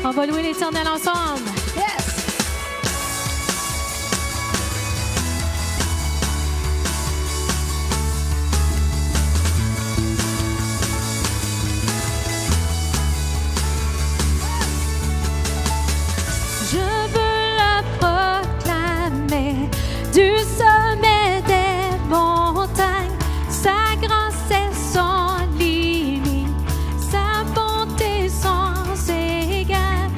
On va louer l'Éternel ensemble. Yes! Je veux le proclamer du sommet des montagnes. Sa grâce est sans limite, sa bonté sans égale.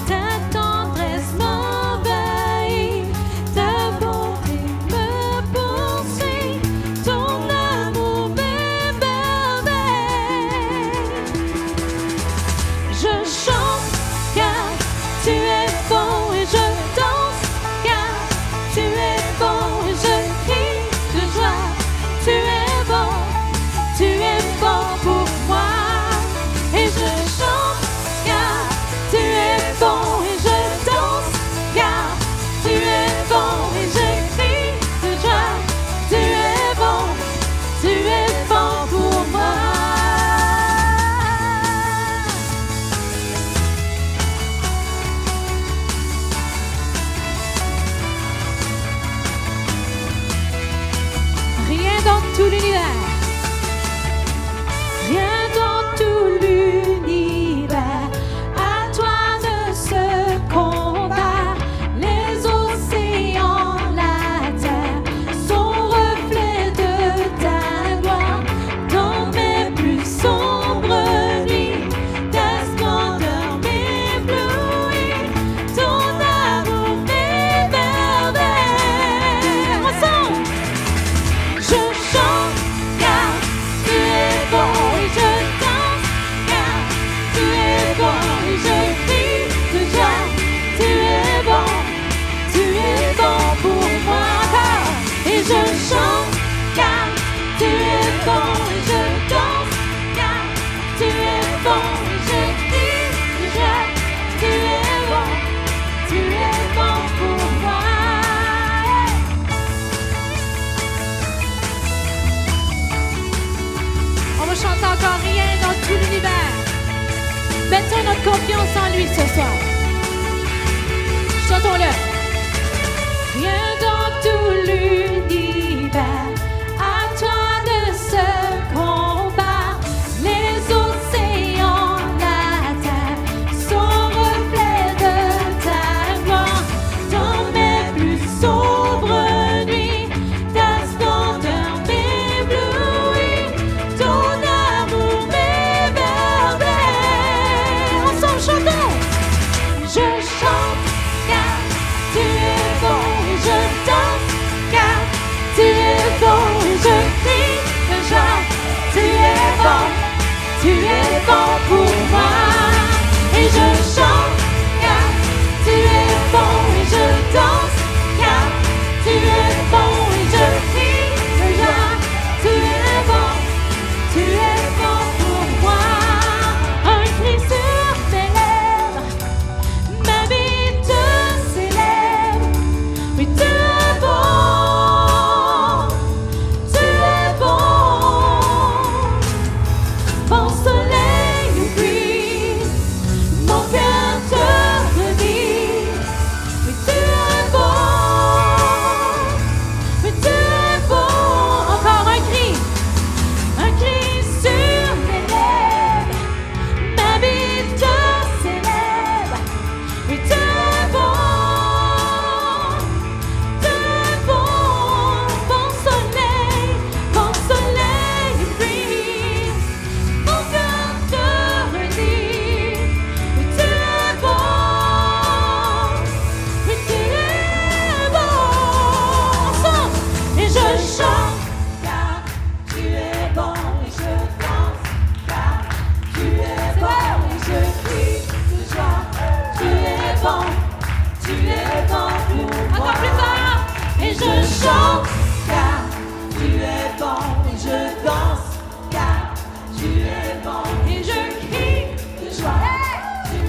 Ta tendresse m'envahit, ta bonté me poursuit, ton amour m'émerveille. Je chante car tu es bon et je danse car tu es bon et je crie de joie. Tu es bon pour moi et je chante car tu es bon et je danse car tu es bon et je crie de joie. Tu es bon pour moi. Rien dans tout l'univers, rien dans tout l'univers, à toi de ce combat. Les océans, la terre, sont reflets de ta gloire. Dans mes plus sombres nuits, ta splendeur m'éblouit, ton amour m'émerveille. Ensemble! Je chante car tu es bon et je danse car tu es bon et je crie de joie. Tu es bon pour moi encore. Et je chante car tu es bon et je danse car tu es bon et je crie de joie. Tu es bon pour moi. On va chanter encore rien dans tout l'univers. Mettons notre confiance en lui ce soir. Chantons-le. Rien dans tout l'univers, à toi de ce combat. Les océans, la terre, sont reflets de ta gloire. Dans mes plus sombres nuits, ta splendeur m'éblouit, ton amour m'émerveille. Ensemble, chantons! Je chante car tu es bon et je danse car tu es bon et je crie de joie. Tu es bon pour moi. Et je chante car tu es bon et je danse car tu es bon et je crie de joie. Tu es bon pour moi. Un cri sur mes lèvres, ma vie te célèbre. Oui, tu es bon, mon soleil brille, mon cœur te redit. Oui, tu es bon, encore un cri sur mes lèvres, ma vie te célèbre. Oui, tu es bon, mon soleil brille, mon cœur te redit. Oui, tu es bon, ensemble. Et je chante car tu es bon et je danse car tu es bon et je crie de joie. Tu es bon pour moi. Encore plus fort. Et je chante car tu es bon et je danse car tu es bon et je crie de joie. Tu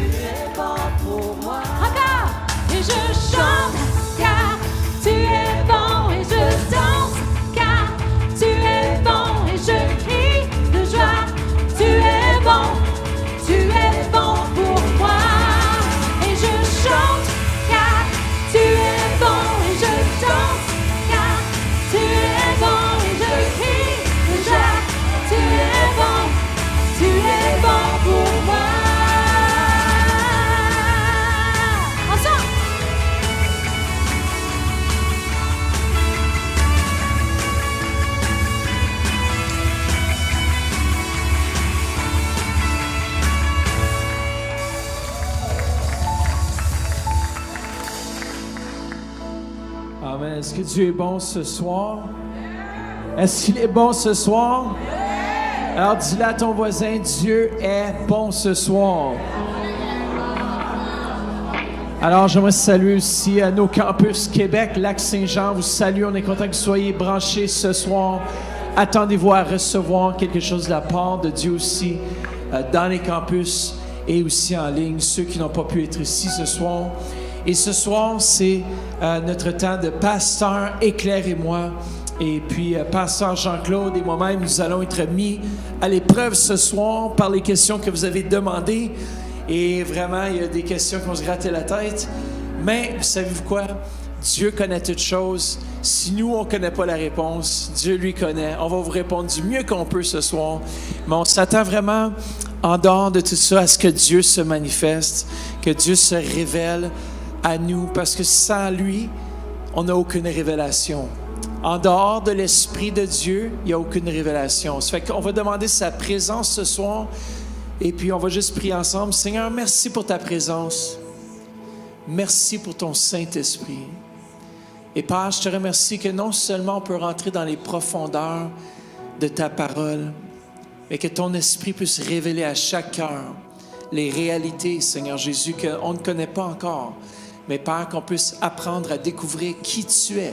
es bon pour moi. Encore. Et je chante car tu es bon et je danse car tu es bon et je crie de joie. Tu es bon Amen. Est-ce que Dieu est bon ce soir? Est-ce qu'il est bon ce soir? Alors dis-le à ton voisin, Dieu est bon ce soir. Alors j'aimerais saluer aussi à nos campus Québec, Lac-Saint-Jean. Vous salue, on est content que vous soyez branchés ce soir. Attendez-vous à recevoir quelque chose de la part de Dieu aussi dans les campus et aussi en ligne, ceux qui n'ont pas pu être ici ce soir. Et ce soir, c'est notre temps de Pasteur Éclair et moi. Et puis, Pasteur Jean-Claude et moi-même, nous allons être mis à l'épreuve ce soir par les questions que vous avez demandées. Et vraiment, il y a des questions qui vont se gratter la tête. Mais, savez-vous quoi? Dieu connaît toutes choses. Si nous, on ne connaît pas la réponse, Dieu lui connaît. On va vous répondre du mieux qu'on peut ce soir. Mais on s'attend vraiment, en dehors de tout ça, à ce que Dieu se manifeste, que Dieu se révèle à nous. Parce que sans lui, on n'a aucune révélation. En dehors de l'Esprit de Dieu, il n'y a aucune révélation. Ça fait qu'on va demander sa présence ce soir. Et puis, on va juste prier ensemble. Seigneur, merci pour ta présence. Merci pour ton Saint-Esprit. Et Père, je te remercie que non seulement on peut rentrer dans les profondeurs de ta parole, mais que ton Esprit puisse révéler à chaque cœur les réalités, Seigneur Jésus, qu'on ne connaît pas encore. Mais Père, qu'on puisse apprendre à découvrir qui tu es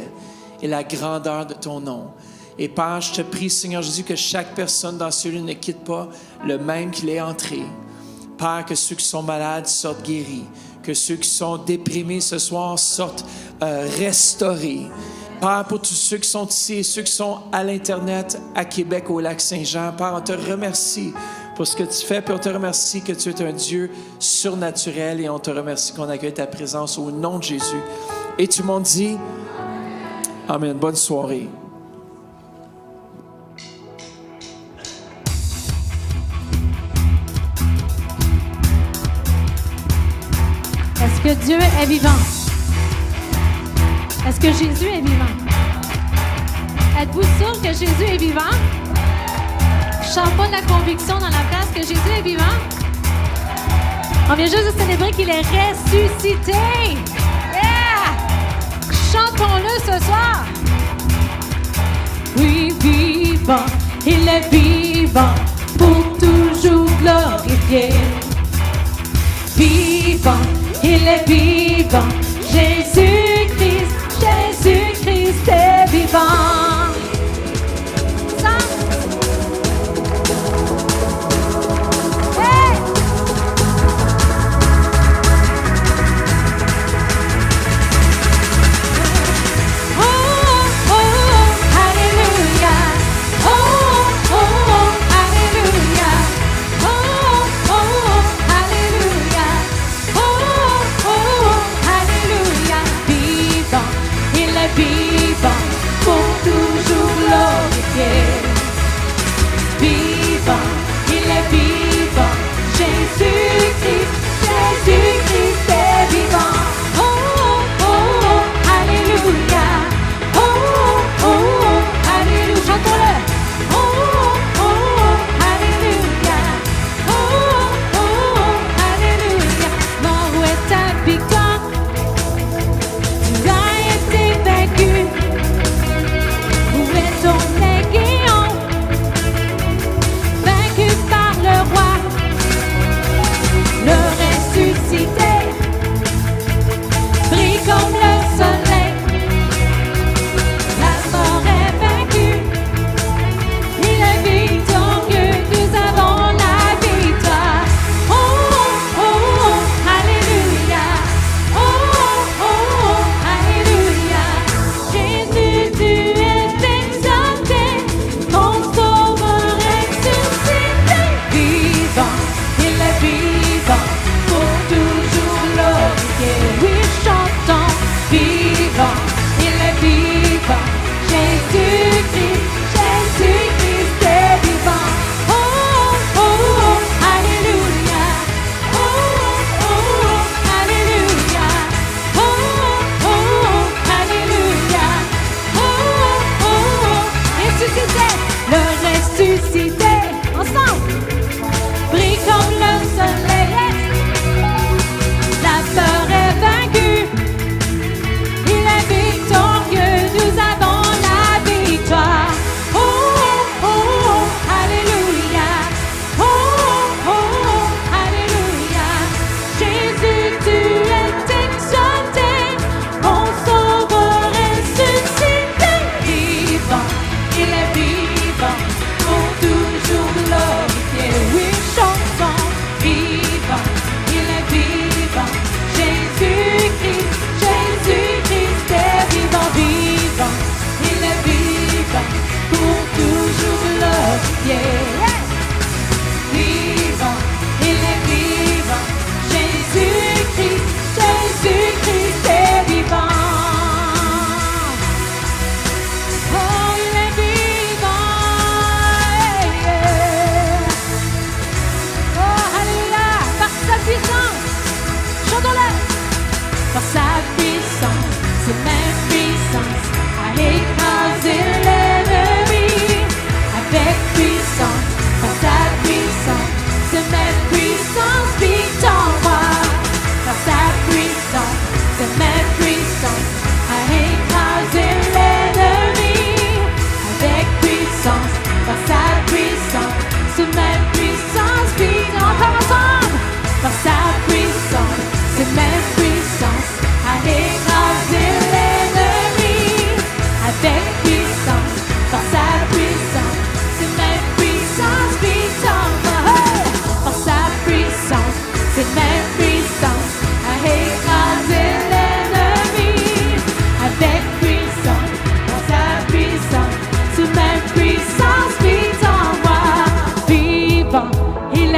et la grandeur de ton nom. Et Père, je te prie, Seigneur Jésus, que chaque personne dans ce lieu ne quitte pas le même qu'il est entré. Père, que ceux qui sont malades sortent guéris, que ceux qui sont déprimés ce soir sortent restaurés. Père, pour tous ceux qui sont ici et ceux qui sont à l'Internet, à Québec, au Lac-Saint-Jean, Père, on te remercie pour ce que tu fais, puis on te remercie que tu es un Dieu surnaturel et on te remercie qu'on accueille ta présence au nom de Jésus. Et tout le monde dit Amen. Bonne soirée. Est-ce que Dieu est vivant? Est-ce que Jésus est vivant? Êtes-vous sûr que Jésus est vivant? Je sens pas de la conviction dans la place que Jésus est vivant. On vient juste de célébrer qu'il est ressuscité. Yeah! Chantons-le ce soir. Oui, vivant, il est vivant, pour toujours glorifié. Vivant, il est vivant, Jésus-Christ est vivant. Ça. Hey. Oh, oh, alléluia. Oh, oh, alléluia. Oh, oh, alléluia. Oh, oh, alléluia. Vivant, il est vivant pour tout.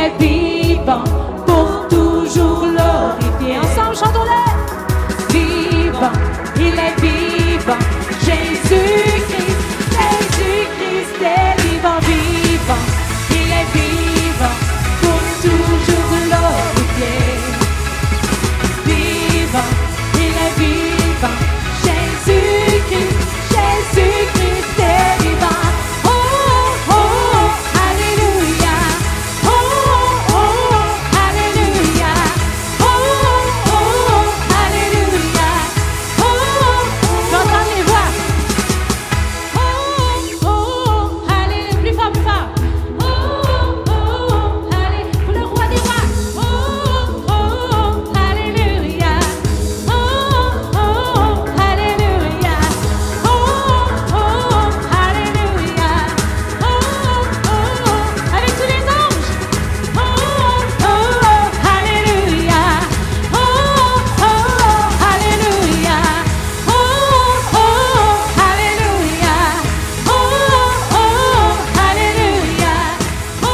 est vivant pour toujours glorifier. Ensemble, chantons-le. Vivant, il est vivant. Jésus-Christ, Jésus-Christ est vivant, vivant. Il est vivant pour toujours glorifier. Vivant, il est vivant. Jésus-Christ, Jésus-Christ est vivant. Oh, oh, oh, alléluia. Oh, oh, oh, alléluia. Oh, oh, oh, alléluia. Oh, oh, j'entends les voix. Oh, oh, alléluia. Plus fort, plus fort. Oh, oh, alléluia. Pour le roi des rois. Oh, oh, alléluia. Oh, oh, alléluia. Oh, oh, alléluia. Oh, oh, avec tous les anges. Oh, oh, alléluia. Oh, oh, alléluia. Oh, oh, alléluia. Oh, oh, alléluia. Oh,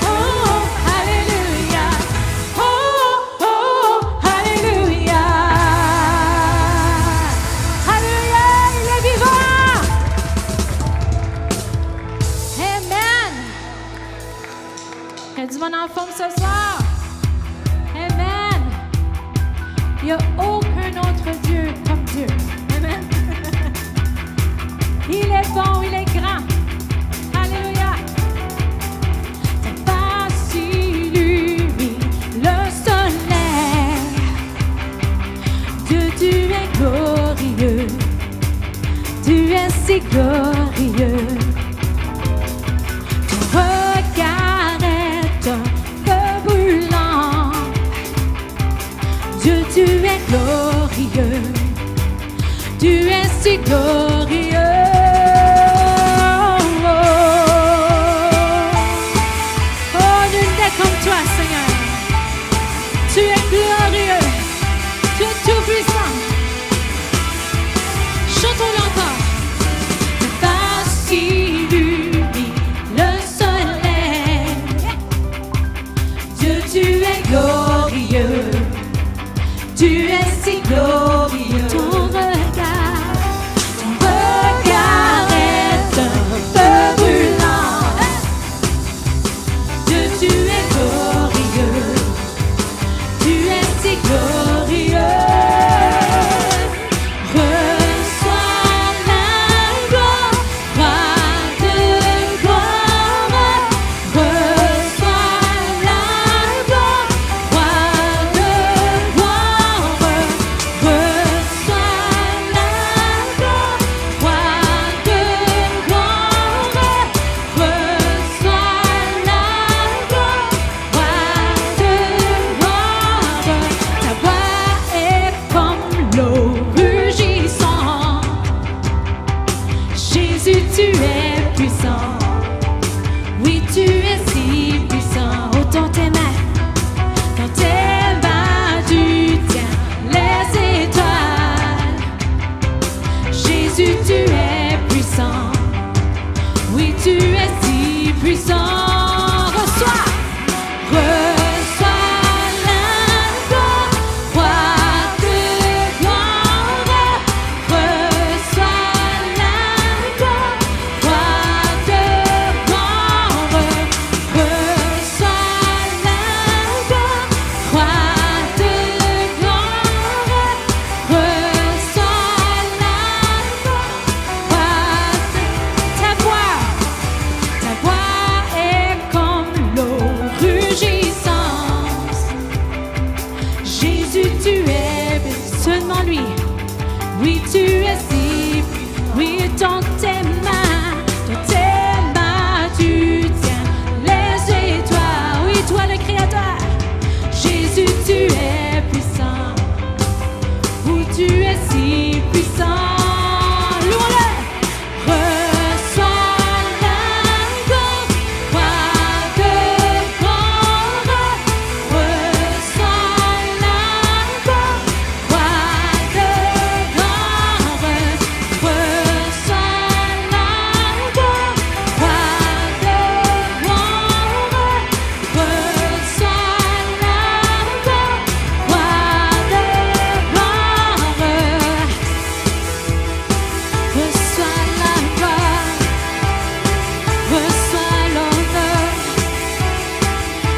oh, alléluia. Oh, oh, alléluia. Alléluia, il est vivant. Amen. Il y a du monde en forme ce soir. Amen. Il n'y a aucun autre Dieu comme Dieu. Amen. Il est bon, il est grand. Alléluia. Ta face illumine le soleil. Dieu, tu es glorieux. Tu es si glorieux. Ton regard est un feu brûlant. Dieu, tu es glorieux. Tu es si glorieux. Oh, nul n'est comme toi, Seigneur. Tu es glorieux. Tu es tout puissant. Chantons-le encore. Ta face illumine le soleil. Dieu, tu es glorieux. Tu es si glorieux. Ton regard est un feu brûlant. Dieu, tu es glorieux.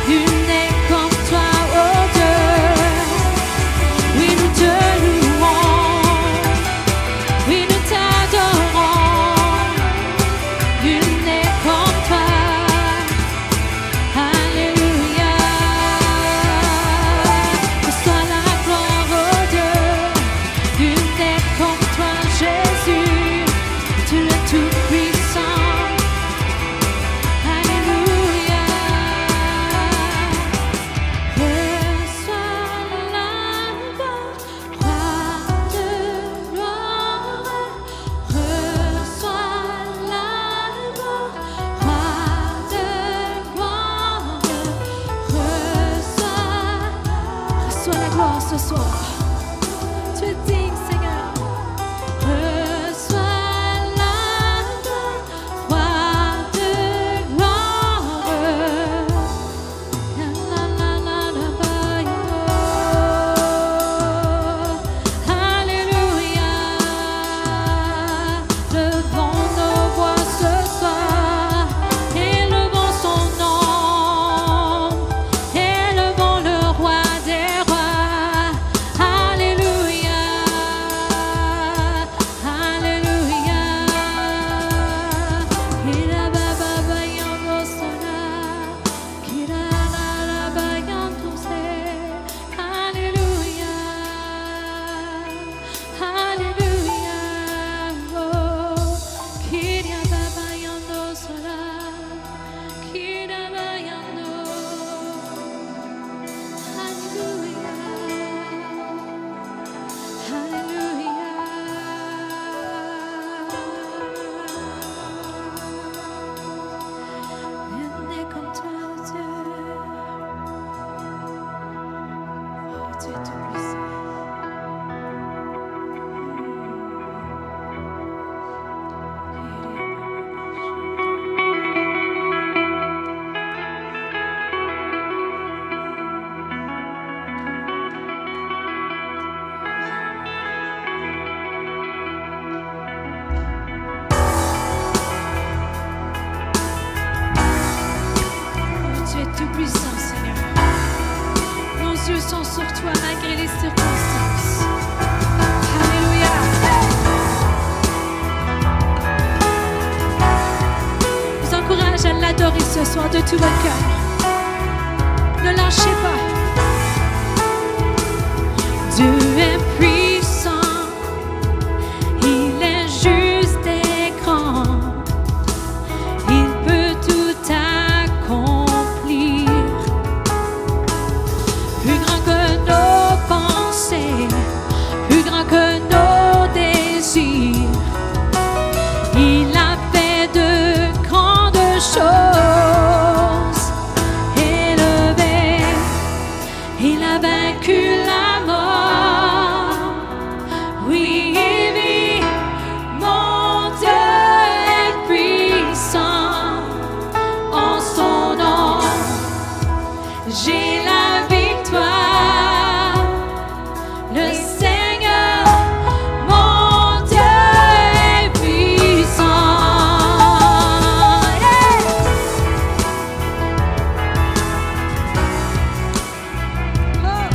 Nul n'est comme toi, oh Dieu. Oui, nous te louons. Oui, nous t'adorons. Nul n'est comme toi. Alléluia. Reçois la gloire, oh Dieu. Nul n'est comme toi, Jésus. Tu es tout puissant. Alléluia. Reçois la gloire, roi de gloire. Reçois la gloire, roi de gloire. Reçois la gloire ce soir. Tu es digne, Seigneur. Reçois la gloire, roi de gloire. La la la la la ba, yo. Alléluia. Levons nos voix ce soir, élevons son nom, élevons le roi des rois. Alléluia. Alléluia. Kira baba bayando sona, kira la la bayando se. Alléluia. Alléluia. Oh, kira baba bayando sona, kira bayando. Alléluia. Nul n'est comme toi, Dieu. Oh, tu es tout puissant. Tu es tout puissant, Seigneur. Nos yeux sont sur toi malgré les circonstances. Alléluia. Je vous encourage à l'adorer ce soir de tout votre cœur. Ne lâchez pas. Dieu est puissant. Il est juste et grand. Il peut tout accomplir. Plus grand que nos pensées, plus grand que nos désirs. Il a fait de grandes choses. Élevé, il a vaincu la mort. Oui, il vit. Mon Dieu est puissant. En son nom, j'ai la victoire. Le Seigneur, mon Dieu est puissant. Yeah. Oh.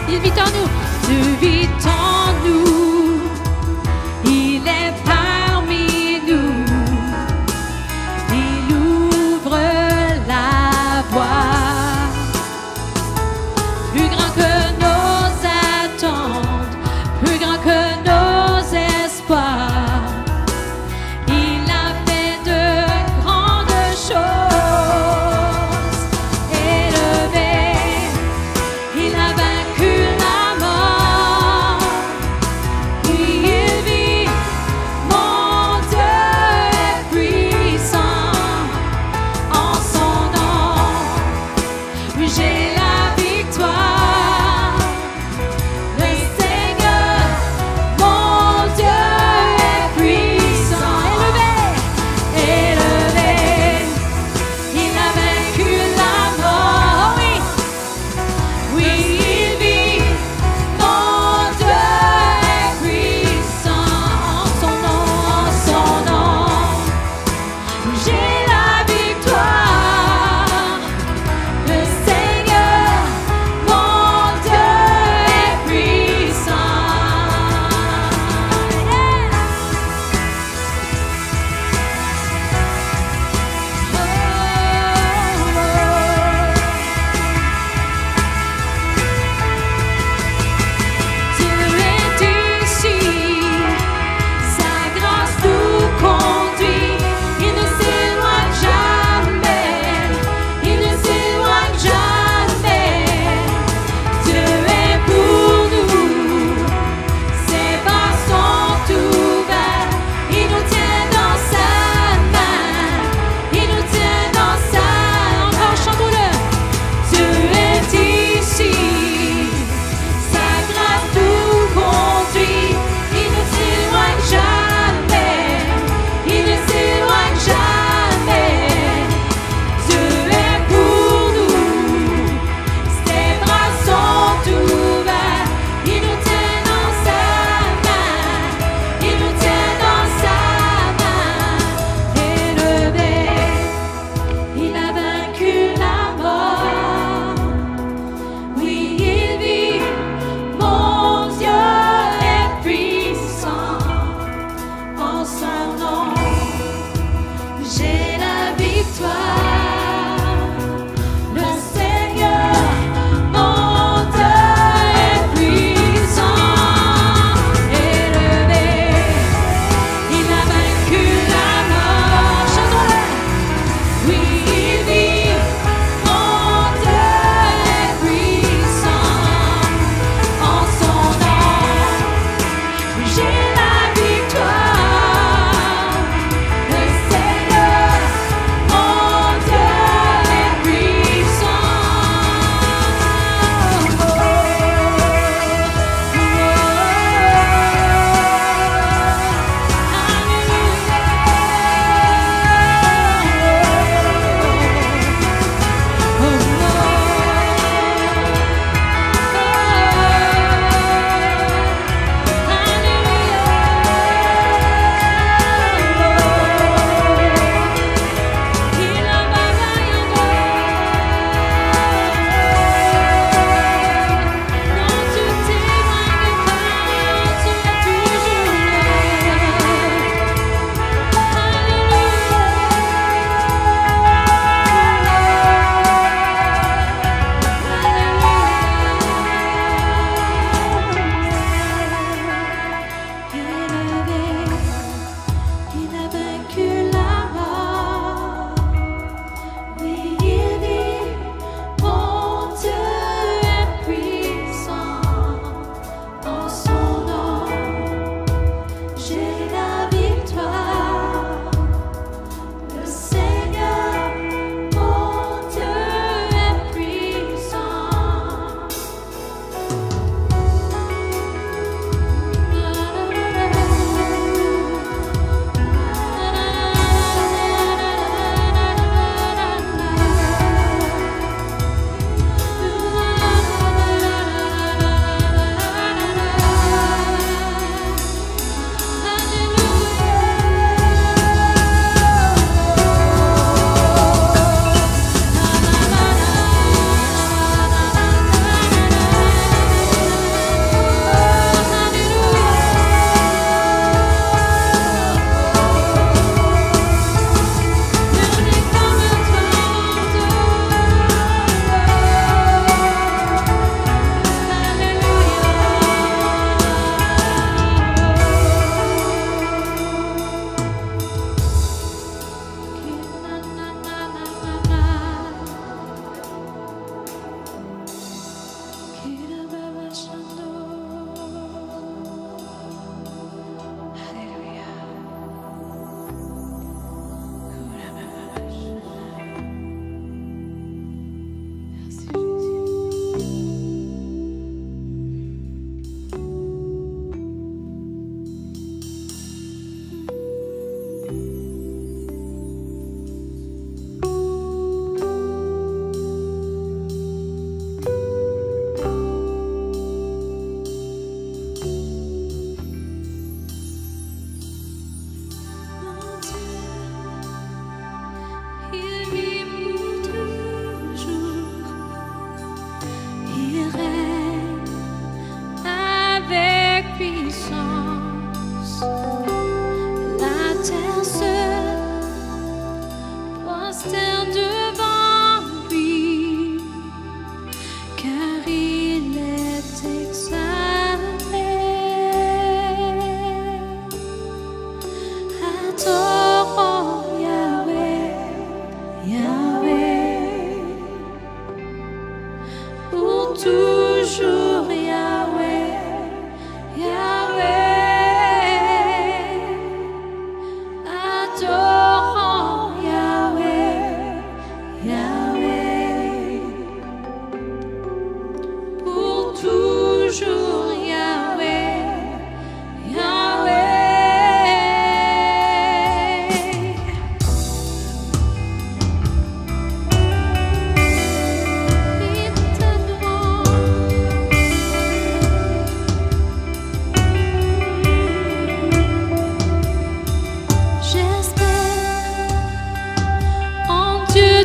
Il vit en nous. Dieu vit en nous. Il est parmi nous.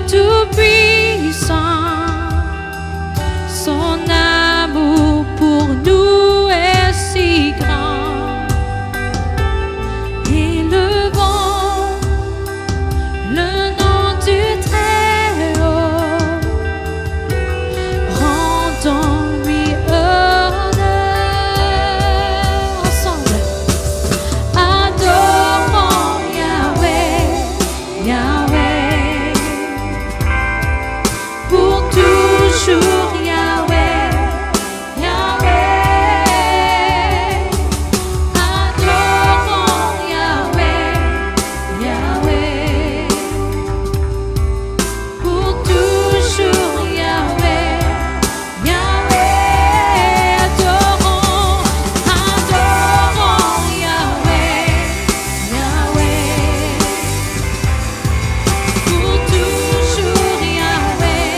Tout-Puissant, son amour pour nous est si grand. Élevons le nom du Très-Haut, rendons-lui honneur. Ensemble, adorons Yahweh, Yahweh, pour toujours Yahweh, Yahweh. Adorons Yahweh, Yahweh, pour toujours Yahweh, Yahweh. Adorons Yahweh, Yahweh, pour toujours Yahweh,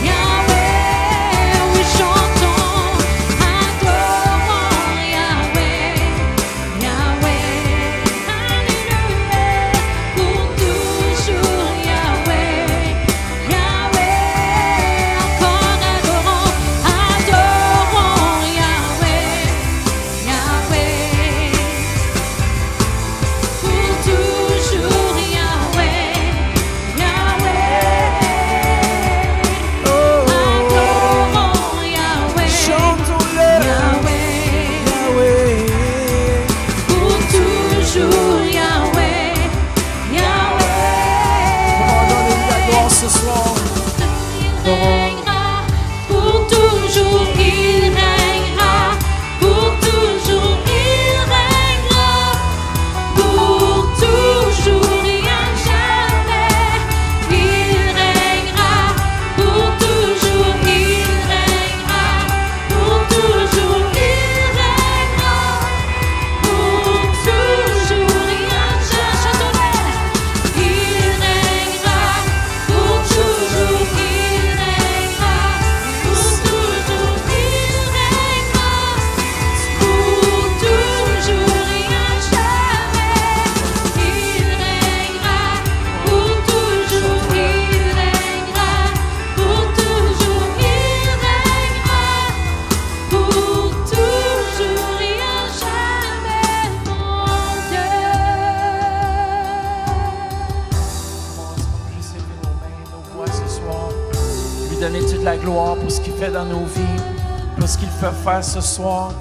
Yahweh. Oui, chantons, adorons Yahweh, Yahweh. Alléluia, pour toujours Yahweh, Yahweh. Encore adorons Yahweh, Yahweh, pour toujours Yahweh, Yahweh. Adorons Yahweh, Chantons-le, Yahweh, Yahweh. pour toujours Yahweh, Yahweh. Rendons-lui la gloire ce soir. Il règnera, pour toujours il règnera, pour toujours il règnera, pour toujours et à jamais. Il règnera, pour toujours il règnera, pour toujours il règnera, pour toujours et à jamais. Chantons-le. Il règnera, pour toujours il règnera, pour toujours il règnera, pour toujours et à jamais. Il règnera, pour toujours il règnera, pour toujours il règnera, pour toujours et à jamais, mon Dieu. Juste lever nos mains, nos voix ce soir. Lui donner toute la gloire pour ce qu'il fait dans nos vies, pour ce qu'il fait faire ce soir.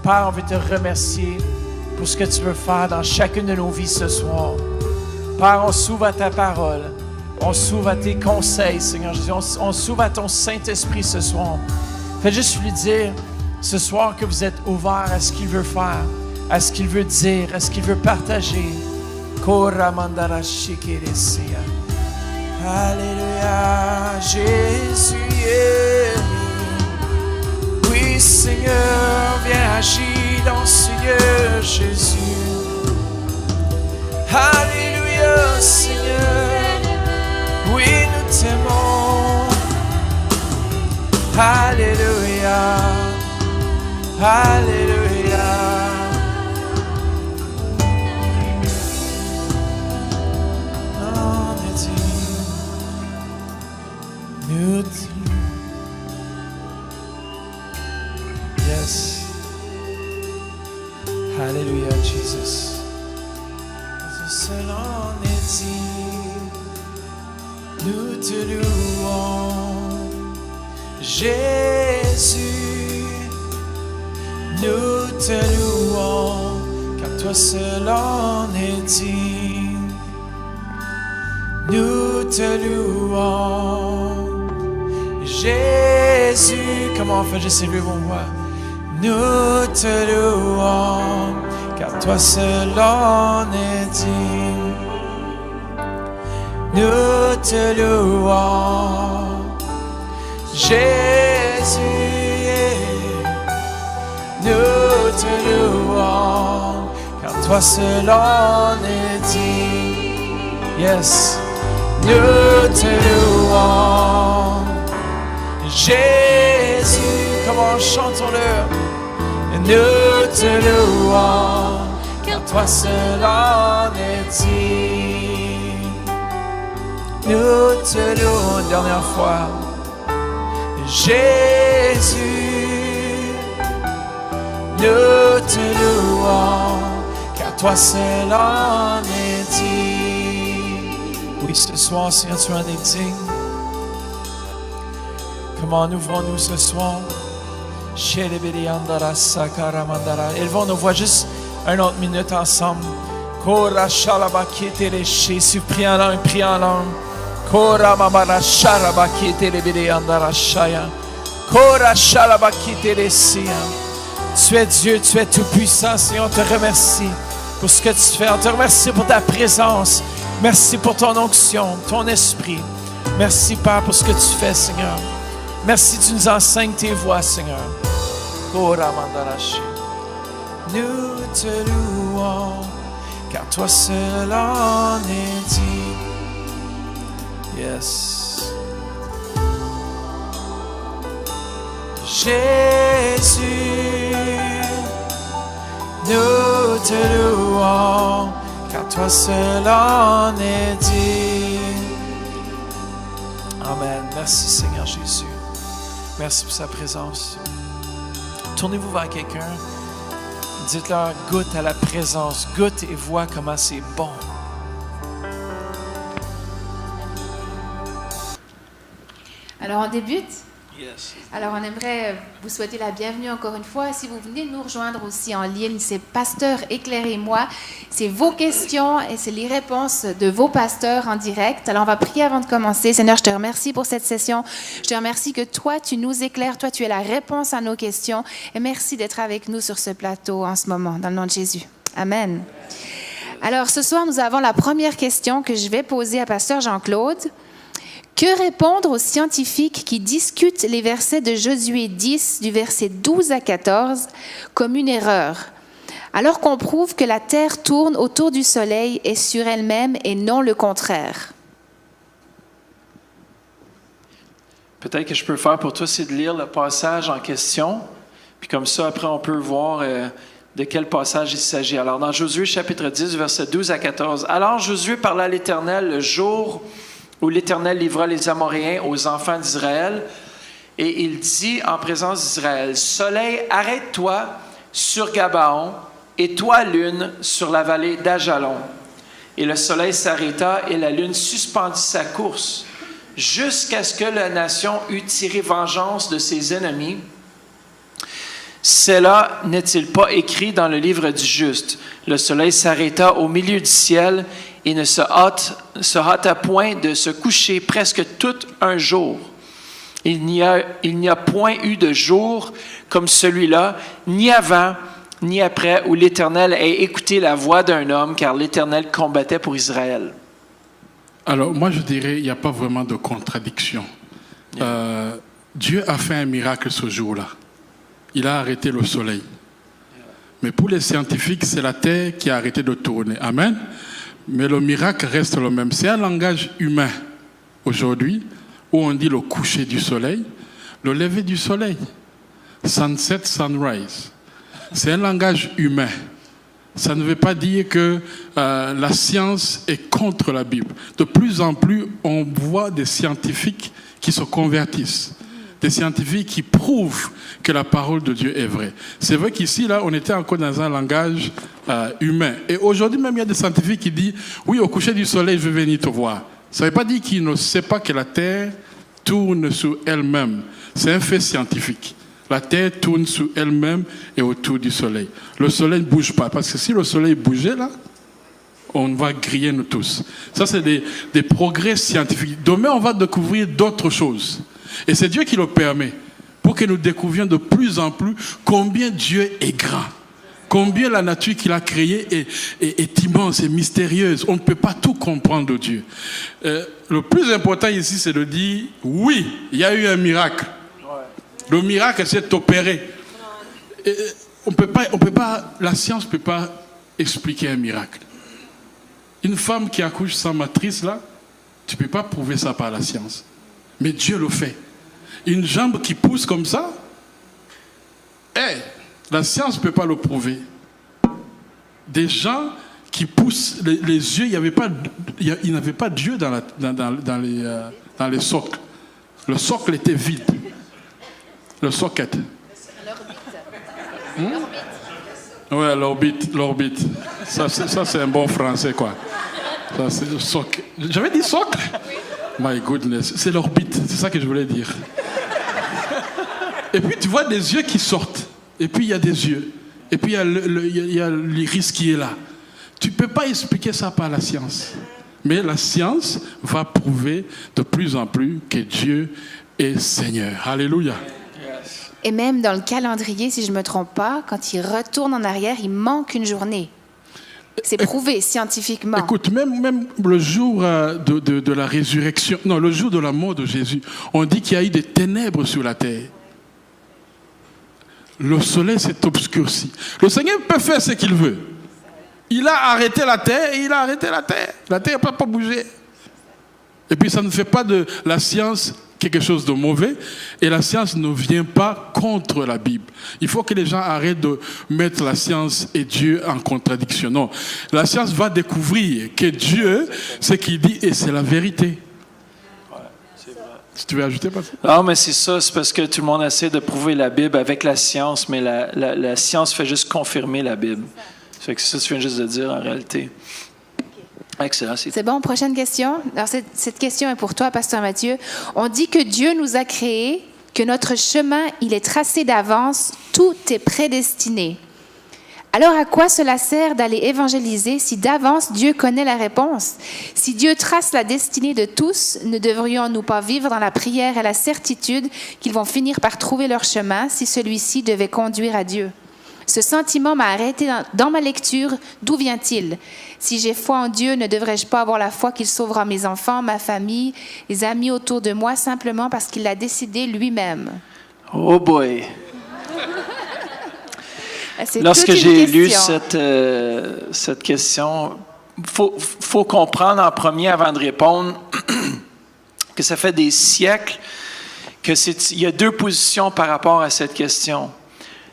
Père, on veut te remercier pour ce que tu veux faire dans chacune de nos vies ce soir. Père, on s'ouvre à ta parole. On s'ouvre à tes conseils, Seigneur Jésus. On s'ouvre à ton Saint-Esprit ce soir. Faites juste lui dire ce soir que vous êtes ouvert à ce qu'il veut faire, à ce qu'il veut dire, à ce qu'il veut partager. Koramandara shikeresia. Alléluia, Jésus est mis. Oui, Seigneur, viens agir dans ce lieu, Jésus. Alléluia, Seigneur, oui, nous t'aimons. Alléluia, Alléluia. On est digne, nous digne. Yes. Alléluia, Jesus. Seul en est digne, nous te louons. Jésus, nous te louons, car toi seul en est digne. Nous te louons. Jésus, comment on fait juste élever vos voix? Nous te louons, car toi seul en est digne. Nous te louons. Jésus, nous te louons, car toi seul en est digne. Yes, nous te louons. Jésus, comment chantons-le? Nous te louons, car toi seul en est digne. nous te louons une dernière fois. Jésus, nous te louons, car toi seul en es digne. Oui, ce soir, Seigneur, tu en es digne. Comment ouvrons-nous ce soir? Élevons nos voix juste une autre minute ensemble. Si vous priez en langue, priez en langue. Tu es Dieu, tu es tout puissant, Seigneur, on te remercie pour ce que tu fais. On te remercie pour ta présence. Merci pour ton onction, ton esprit. Merci, Père, pour ce que tu fais, Seigneur. Merci, tu nous enseignes tes voies, Seigneur. Nous te louons, car toi seul en es digne. Yes. Jésus, nous te louons, car toi seul en es digne. Amen. Merci Seigneur Jésus. Merci pour sa présence. Tournez-vous vers quelqu'un. Dites-leur, goûte à la présence. Goûte et vois comment c'est bon. Alors, on débute. Yes. Alors, on aimerait vous souhaiter la bienvenue encore une fois. Si vous venez nous rejoindre aussi en ligne, c'est Pasteur Éclairez-moi. C'est vos questions et c'est les réponses de vos pasteurs en direct. Alors, on va prier avant de commencer. Seigneur, je te remercie pour cette session. Je te remercie que toi, tu nous éclaires. Toi, tu es la réponse à nos questions. Et merci d'être avec nous sur ce plateau en ce moment, dans le nom de Jésus. Amen. Alors, ce soir, nous avons la première question que je vais poser à Pasteur Jean-Claude. Que répondre aux scientifiques qui discutent les versets de Josué 10, du verset 12 à 14, comme une erreur, alors qu'on prouve que la Terre tourne autour du Soleil et sur elle-même et non le contraire? Peut-être que je peux faire pour toi, c'est de lire le passage en question, puis comme ça, après, on peut voir de quel passage il s'agit. Alors, dans Josué chapitre 10, verset 12 à 14, « Alors Josué parla à l'Éternel le jour où l'Éternel livra les Amoréens aux enfants d'Israël, et il dit en présence d'Israël, « Soleil, arrête-toi sur Gabaon, et toi, lune, sur la vallée d'Ajalon. » Et le soleil s'arrêta, et la lune suspendit sa course, jusqu'à ce que la nation eût tiré vengeance de ses ennemis. Cela n'est-il pas écrit dans le livre du juste? Le soleil s'arrêta au milieu du ciel et ne se hâta point de se coucher presque tout un jour. Il n'y a point eu de jour comme celui-là, ni avant, ni après, où l'Éternel ait écouté la voix d'un homme, car l'Éternel combattait pour Israël. Alors, moi, je dirais, il n'y a pas vraiment de contradiction. Dieu a fait un miracle ce jour-là. Il a arrêté le soleil. Mais pour les scientifiques, c'est la Terre qui a arrêté de tourner. Amen. Mais le miracle reste le même. C'est un langage humain aujourd'hui où on dit le coucher du soleil, le lever du soleil. Sunset, sunrise. C'est un langage humain. Ça ne veut pas dire que la science est contre la Bible. De plus en plus, on voit des scientifiques qui se convertissent. Des scientifiques qui prouvent que la parole de Dieu est vraie. C'est vrai qu'ici, là, on était encore dans un langage humain. Et aujourd'hui même, il y a des scientifiques qui disent « Oui, au coucher du soleil, je vais venir te voir ». Ça ne veut pas dire qu'ils ne savent pas que la Terre tourne sur elle-même. C'est un fait scientifique. La Terre tourne sur elle-même et autour du soleil. Le soleil ne bouge pas, parce que si le soleil bougeait, là, on va griller nous tous. Ça, c'est des progrès scientifiques. Demain, on va découvrir d'autres choses. Et c'est Dieu qui le permet, pour que nous découvrions de plus en plus combien Dieu est grand, combien la nature qu'il a créée est immense et mystérieuse. On ne peut pas tout comprendre de Dieu. Le plus important ici, c'est de dire, oui, il y a eu un miracle. Le miracle s'est opéré. On peut pas, la science ne peut pas expliquer un miracle. Une femme qui accouche sans matrice, là, tu ne peux pas prouver ça par la science. Mais Dieu le fait. Une jambe qui pousse comme ça, la science ne peut pas le prouver. Des gens qui poussent les yeux. Il n'avait pas d'yeux dans les socles. Le socle était vide. Le socket. Ouais, l'orbite. Ça, c'est un bon français, quoi. Ça, c'est le socle. J'avais dit socle? My goodness. C'est l'orbite. C'est ça que je voulais dire. Et puis, tu vois des yeux qui sortent. Et puis, il y a des yeux. Et puis, il y a l'iris qui est là. Tu ne peux pas expliquer ça par la science. Mais la science va prouver de plus en plus que Dieu est Seigneur. Alléluia. Et même dans le calendrier, si je ne me trompe pas, quand il retourne en arrière, il manque une journée. C'est prouvé scientifiquement. Écoute, même le jour de la résurrection, non, le jour de la mort de Jésus, on dit qu'il y a eu des ténèbres sur la terre. Le soleil s'est obscurci. Le Seigneur peut faire ce qu'il veut. Il a arrêté la terre et il a arrêté la terre. La terre n'a pas bougé. Et puis ça ne fait pas de la science quelque chose de mauvais, et la science ne vient pas contre la Bible. Il faut que les gens arrêtent de mettre la science et Dieu en contradiction. Non, la science va découvrir que Dieu, ce qu'il dit, et c'est la vérité. Ouais, c'est vrai. Si tu veux ajouter, Pasteur? Non, mais c'est ça, c'est parce que tout le monde essaie de prouver la Bible avec la science, mais la science fait juste confirmer la Bible. C'est ça que tu viens juste de dire en réalité. Excellent. C'est bon, prochaine question. Alors, cette question est pour toi, Pasteur Mathieu. On dit que Dieu nous a créés, que notre chemin, il est tracé d'avance, tout est prédestiné. Alors, à quoi cela sert d'aller évangéliser si d'avance Dieu connaît la réponse? Si Dieu trace la destinée de tous, ne devrions-nous pas vivre dans la prière et la certitude qu'ils vont finir par trouver leur chemin si celui-ci devait conduire à Dieu? Ce sentiment m'a arrêté dans ma lecture. D'où vient-il? Si j'ai foi en Dieu, ne devrais-je pas avoir la foi qu'il sauvera mes enfants, ma famille, les amis autour de moi, simplement parce qu'il l'a décidé lui-même? Oh boy! Lorsque j'ai lu cette question, faut comprendre en premier, avant de répondre, que ça fait des siècles qu'il y a deux positions par rapport à cette question.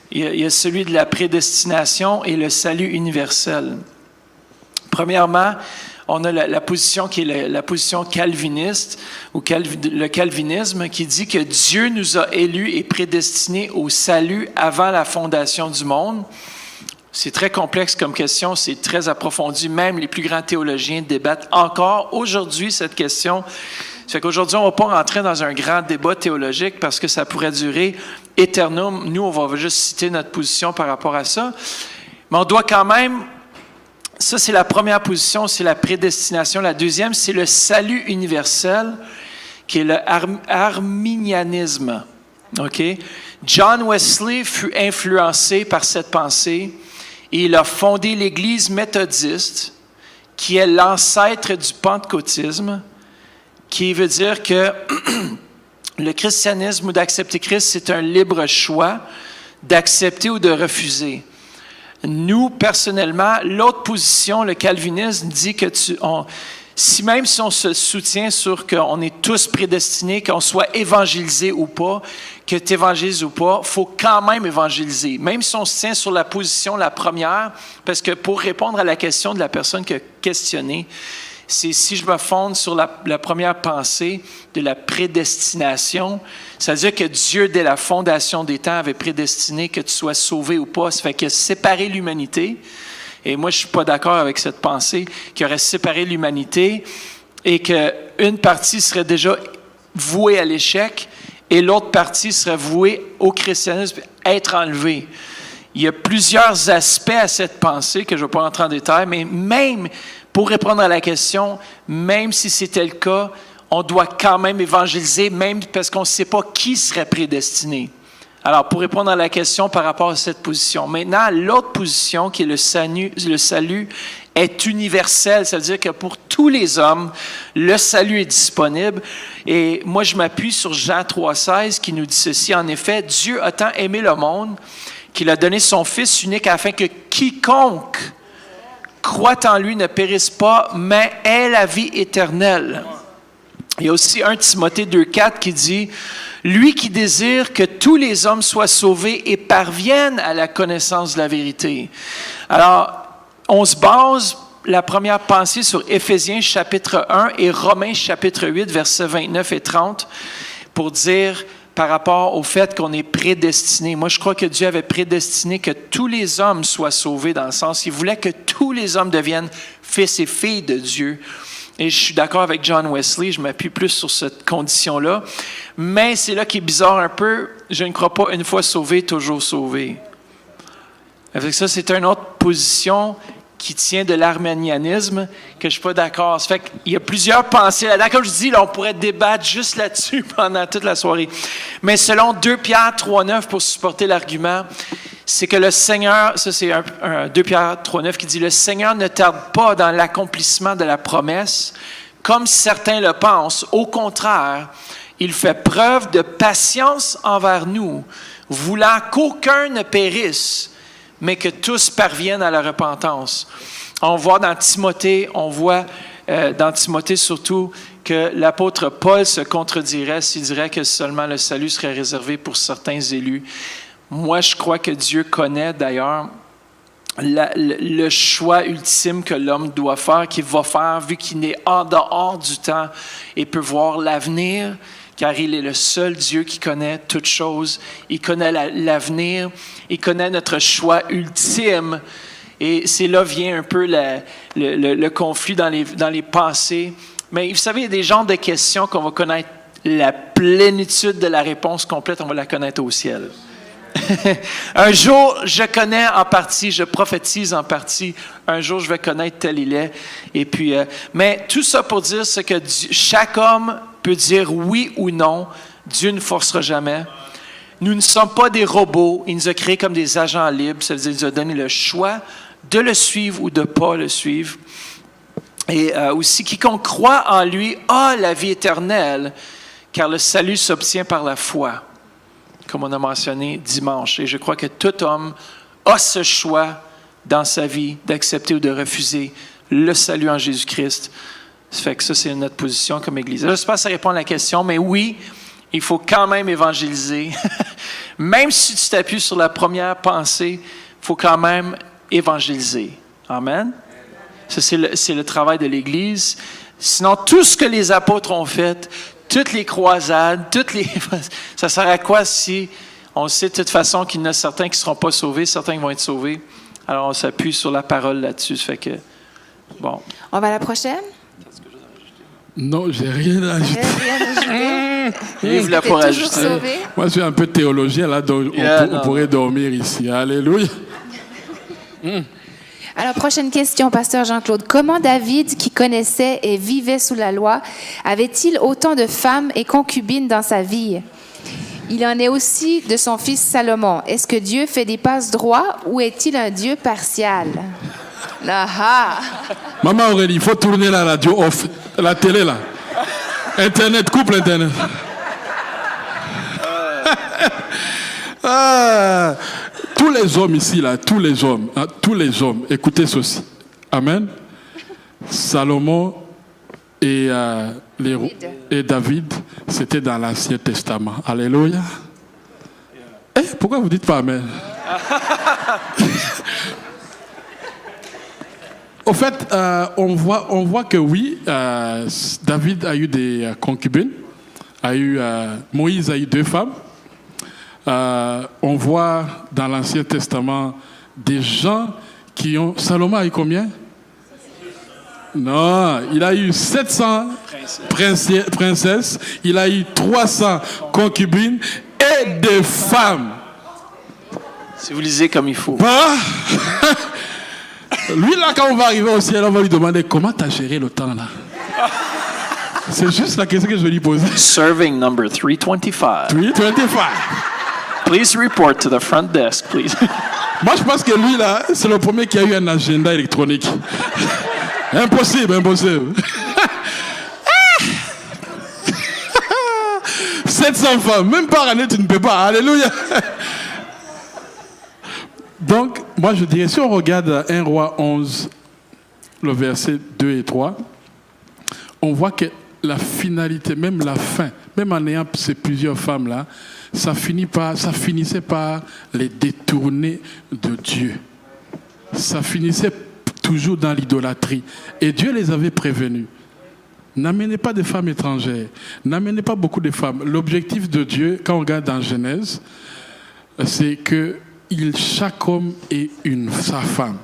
Il y a celui de la prédestination et le salut universel. Premièrement, on a la position qui est la position calviniste, ou le calvinisme, qui dit que Dieu nous a élus et prédestinés au salut avant la fondation du monde. C'est très complexe comme question, c'est très approfondi. Même les plus grands théologiens débattent encore aujourd'hui cette question. Ça fait qu'aujourd'hui, on ne va pas rentrer dans un grand débat théologique parce que ça pourrait durer éternellement. Nous, on va juste citer notre position par rapport à ça. Mais on doit quand même... Ça, c'est la première position, c'est la prédestination. La deuxième, c'est le salut universel, qui est le arminianisme. Okay? John Wesley fut influencé par cette pensée et il a fondé l'Église méthodiste, qui est l'ancêtre du pentecôtisme, qui veut dire que le christianisme ou d'accepter Christ, c'est un libre choix d'accepter ou de refuser. Nous, personnellement, l'autre position, le calvinisme, dit que même si on se soutient sur qu'on est tous prédestinés, qu'on soit évangélisé ou pas, que tu évangélises ou pas, il faut quand même évangéliser. Même si on se tient sur la position, la première, parce que pour répondre à la question de la personne qui a questionné, c'est si je me fonde sur la première pensée de la prédestination, c'est-à-dire que Dieu, dès la fondation des temps, avait prédestiné que tu sois sauvé ou pas. Ça fait qu'il a séparé l'humanité. Et moi, je ne suis pas d'accord avec cette pensée qu'il aurait séparé l'humanité et qu'une partie serait déjà vouée à l'échec et l'autre partie serait vouée au christianisme, être enlevée. Il y a plusieurs aspects à cette pensée que je ne vais pas rentrer en détail, mais même pour répondre à la question, même si c'était le cas, on doit quand même évangéliser, même parce qu'on ne sait pas qui serait prédestiné. Alors, pour répondre à la question par rapport à cette position. Maintenant, l'autre position, qui est le salut est universel. C'est-à-dire que pour tous les hommes, le salut est disponible. Et moi, je m'appuie sur Jean 3,16 qui nous dit ceci. En effet, Dieu a tant aimé le monde qu'il a donné son Fils unique afin que quiconque croit en lui ne périsse pas, mais ait la vie éternelle. Il y a aussi 1 Timothée 2,4 qui dit « Lui qui désire que tous les hommes soient sauvés et parviennent à la connaissance de la vérité. » Alors, on se base la première pensée sur Éphésiens chapitre 1 et Romains chapitre 8, versets 29 et 30, pour dire par rapport au fait qu'on est prédestiné. Moi, je crois que Dieu avait prédestiné que tous les hommes soient sauvés, dans le sens, il voulait que tous les hommes deviennent fils et filles de Dieu. Et je suis d'accord avec John Wesley, je m'appuie plus sur cette condition-là. Mais c'est là qui est bizarre un peu, je ne crois pas une fois sauvé, toujours sauvé. Avec ça, c'est une autre position qui tient de l'arminianisme que je ne suis pas d'accord. Ça fait qu'il y a plusieurs pensées là-dedans. Comme je dis, là, on pourrait débattre juste là-dessus pendant toute la soirée. Mais selon 2 Pierre 3,9, pour supporter l'argument, c'est que le Seigneur, ça c'est 2 Pierre 3,9 qui dit « Le Seigneur ne tarde pas dans l'accomplissement de la promesse, comme certains le pensent. Au contraire, il fait preuve de patience envers nous, voulant qu'aucun ne périsse, mais que tous parviennent à la repentance. » On voit dans Timothée, dans Timothée surtout, que l'apôtre Paul se contredirait s'il dirait que seulement le salut serait réservé pour certains élus. Moi, je crois que Dieu connaît d'ailleurs le choix ultime que l'homme doit faire, qu'il va faire, vu qu'il est en dehors du temps et peut voir l'avenir, car il est le seul Dieu qui connaît toutes choses. Il connaît l'avenir, il connaît notre choix ultime. Et c'est là vient un peu le conflit dans les pensées. Mais vous savez, il y a des genres de questions qu'on va connaître la plénitude de la réponse complète, on va la connaître au ciel. Un jour, je connais en partie, je prophétise en partie. Un jour, je vais connaître tel il est. Et puis, mais tout ça pour dire ce que chaque homme peut dire oui ou non. Dieu ne forcera jamais. Nous ne sommes pas des robots. Il nous a créés comme des agents libres. Ça veut dire qu'il nous a donné le choix de le suivre ou de ne pas le suivre. Et aussi, quiconque croit en lui a la vie éternelle, car le salut s'obtient par la foi, comme on a mentionné dimanche. Et je crois que tout homme a ce choix dans sa vie d'accepter ou de refuser le salut en Jésus-Christ. Ça fait que ça, c'est notre position comme Église. Je ne sais pas si ça répond à la question, mais oui, il faut quand même évangéliser. Même si tu t'appuies sur la première pensée, il faut quand même évangéliser. Amen. Ça, c'est le travail de l'Église. Sinon, tout ce que les apôtres ont fait, toutes les croisades, ça sert à quoi si on sait de toute façon qu'il y en a certains qui ne seront pas sauvés, certains qui vont être sauvés. Alors, on s'appuie sur la parole là-dessus. Ça fait que, bon. On va à la prochaine? Non, j'ai rien à ajouter. Vive la pour ajouter. Moi, je suis un peu théologien, là, donc on pourrait dormir ici. Alléluia. Alors, prochaine question, pasteur Jean-Claude. Comment David, qui connaissait et vivait sous la loi, avait-il autant de femmes et concubines dans sa vie? Il en est aussi de son fils Salomon. Est-ce que Dieu fait des passe-droits ou est-il un Dieu partial? Ah. Maman Aurélie, il faut tourner la radio off, la télé là. Internet, coupe l'Internet. Tous les hommes ici, là, tous les hommes, écoutez ceci. Amen. Salomon et David, c'était dans l'Ancien Testament. Alléluia. Pourquoi vous dites pas Amen? Au fait, on voit que oui, David a eu des concubines, Moïse a eu 2 femmes. On voit dans l'Ancien Testament des gens qui ont... Salomon a eu combien? Non, il a eu 700 princesses, il a eu 300 concubines et des femmes. Si vous lisez comme il faut. Lui, là, quand on va arriver au ciel, on va lui demander comment tu as géré le temps, là. C'est juste la question que je vais lui poser. Serving number 325. 325. Please report to the front desk, please. Moi, je pense que lui, là, c'est le premier qui a eu un agenda électronique. Impossible. 700 femmes, même par année, tu ne peux pas. Alléluia. Donc, moi, je dirais, si on regarde 1 Roi 11, le verset 2 et 3, on voit que la finalité, même la fin, même en ayant ces plusieurs femmes-là, ça finissait par les détourner de Dieu. Ça finissait toujours dans l'idolâtrie. Et Dieu les avait prévenus. N'amenez pas de femmes étrangères. N'amenez pas beaucoup de femmes. L'objectif de Dieu, quand on regarde dans Genèse, c'est que chaque homme ait sa femme.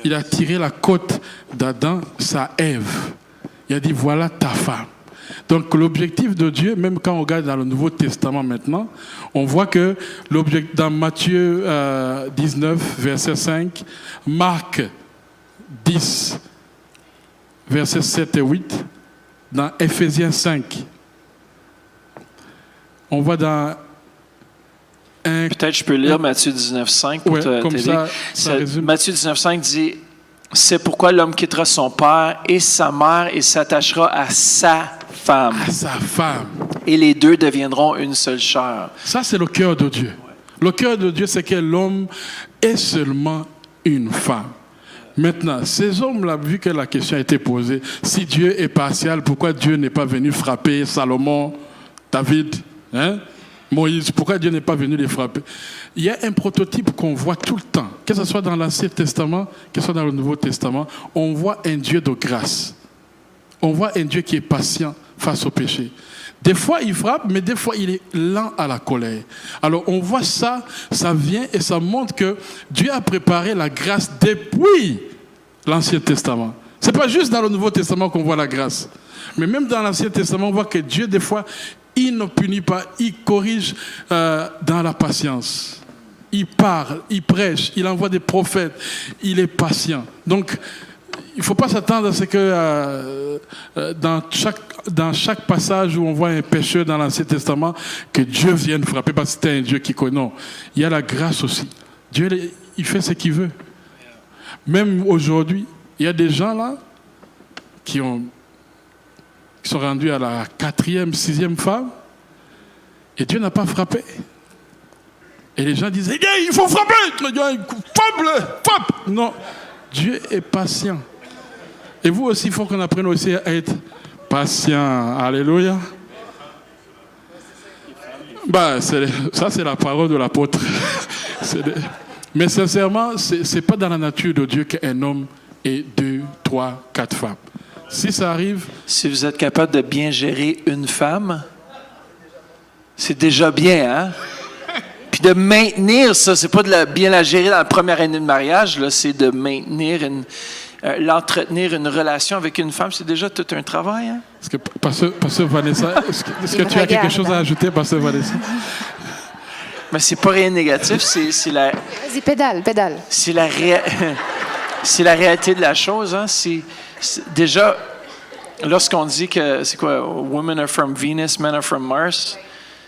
Il a tiré la côte d'Adam, sa Ève. Il a dit, voilà ta femme. Donc l'objectif de Dieu, même quand on regarde dans le Nouveau Testament maintenant, on voit que dans Matthieu 19, verset 5, Marc 10, verset 7 et 8, dans Éphésiens 5, on voit dans Peut-être je peux lire Matthieu 19,5 pour t'aider. Ça résume. Matthieu 19,5 dit « C'est pourquoi l'homme quittera son père et sa mère et s'attachera à sa femme. À sa femme. Et les deux deviendront une seule chair. » Ça, c'est le cœur de Dieu. Le cœur de Dieu, c'est que l'homme est seulement une femme. Maintenant, ces hommes-là, vu que la question a été posée, si Dieu est partial, pourquoi Dieu n'est pas venu frapper Salomon, David, Moïse, pourquoi Dieu n'est pas venu les frapper? Il y a un prototype qu'on voit tout le temps, que ce soit dans l'Ancien Testament, que ce soit dans le Nouveau Testament, on voit un Dieu de grâce. On voit un Dieu qui est patient face au péché. Des fois, il frappe, mais des fois, il est lent à la colère. Alors, on voit ça, ça vient et ça montre que Dieu a préparé la grâce depuis l'Ancien Testament. Ce n'est pas juste dans le Nouveau Testament qu'on voit la grâce. Mais même dans l'Ancien Testament, on voit que Dieu, des fois, il ne punit pas, il corrige dans la patience. Il parle, il prêche, il envoie des prophètes, il est patient. Donc, il ne faut pas s'attendre à ce que dans chaque passage où on voit un pécheur dans l'Ancien Testament, que Dieu vienne frapper parce que c'est un Dieu qui connaît. Non, il y a la grâce aussi. Dieu, il fait ce qu'il veut. Même aujourd'hui, il y a des gens là qui sont rendus à la 4e, 6e femme et Dieu n'a pas frappé. Et les gens disent, il faut frapper, frappe. Non, Dieu est patient. Et vous aussi, il faut qu'on apprenne aussi à être patient. Alléluia. Ça, c'est la parole de l'apôtre. Mais sincèrement, ce n'est pas dans la nature de Dieu qu'un homme ait 2, 3, 4 femmes. Si ça arrive... Si vous êtes capable de bien gérer une femme, c'est déjà bien, hein? Puis de maintenir ça, c'est pas de bien la gérer dans la première année de mariage, là, c'est de maintenir l'entretenir une relation avec une femme, c'est déjà tout un travail, hein? Est-ce que, Pasteur Vanessa, est-ce que tu as quelque chose à ajouter, Pasteur Vanessa? Mais c'est pas rien de négatif, c'est la... Vas-y, pédale. C'est la réalité de la chose, hein? C'est déjà, lorsqu'on dit que, c'est quoi, women are from Venus, men are from Mars,